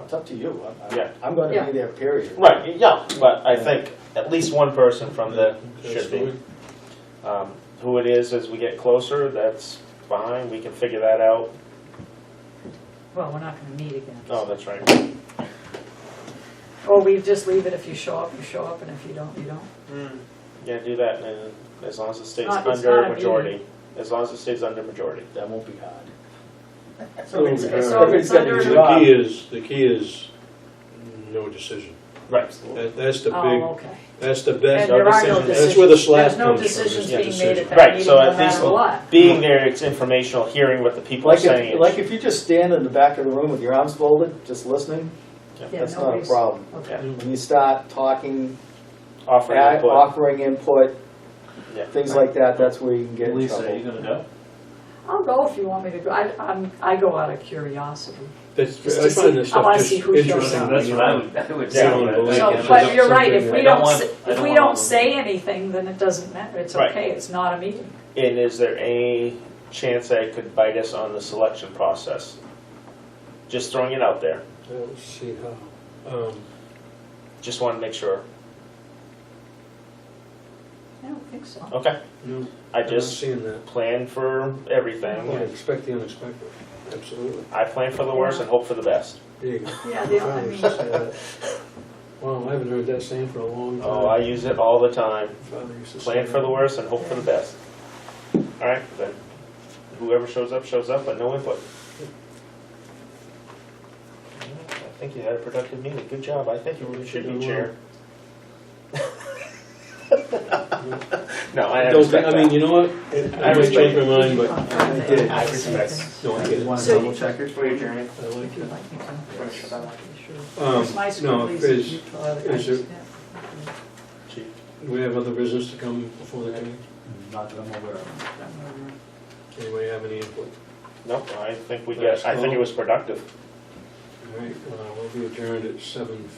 It's up to you. Yeah. I'm gonna Yeah. be there, period. Right, yeah, but I think at least one person from the, That's should be. fine. Who it is as we get closer, that's fine, we can figure that out. Well, we're not gonna meet again. Oh, that's right. Or we just leave it, if you show up, and if you don't, you don't. Yeah, do that, and as long as it stays It's under not a majority. As long as it stays under majority. That won't be hard. So if Yeah. it's Everybody's got under, to do The key is no decision. Right. That's the big, oh, okay. that's the And best, there are no decision. decisions. That's where the slap There's no comes from, decisions is the being made at decision. that Right, meeting, so no at least matter what. being there, it's informational, hearing what the people are Like saying. if you just stand in the back of the room with your arms folded, just listening, Yeah, that's not a nobody's- problem. Okay. Yeah. When you start talking, Offering input. offering input, Yeah. things like that, that's where you can get in Lisa, are you trouble. gonna go? I'll go if you want me to go. I go out of curiosity. that's, Just I to find see- this I wanna stuff see just who shows interesting. up. That's what I would Yeah. say. So, Yeah. but you're right, if we I don't don't, want- s- I if don't we want don't them. say anything, then it doesn't matter. It's Right. okay, it's not a meeting. And is there any chance that it could bite us on the selection process? Just throwing it out there. Let's see how, Just want to make sure. I don't think so. Okay. no, I I'm not just seeing that. plan for Yeah, everything. expect the unexpected, absolutely. I plan for the worst and hope for the best. There you go. Yeah, My I father mean, used to say that. Wow, I haven't heard that saying for a long time. Oh, I use it all the time. My father used to say Plan for that. the worst and hope for the best. All right, then. Whoever shows up, but no input. I think you had a productive meeting. Good job. I think you should be chair. No, I Don't think, respect I mean, that. you know what? I might change my mind, but I did. I respect. no, I get You it. want to So- double check it? For your journey. I like if you'd it. like me to. Wanna shut that off? Sure. Where's my No, school, please? is, Utah, is there- yeah. Chief. do we have other business to come before the meeting? Not that I'm aware of. Anybody have any input? No, I think I think it was productive. All right, we'll be adjourned at 7,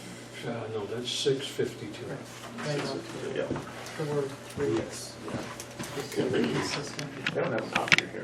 no, that's 6:52. Yeah. The word, Yes. just to be consistent. They don't have a copier here.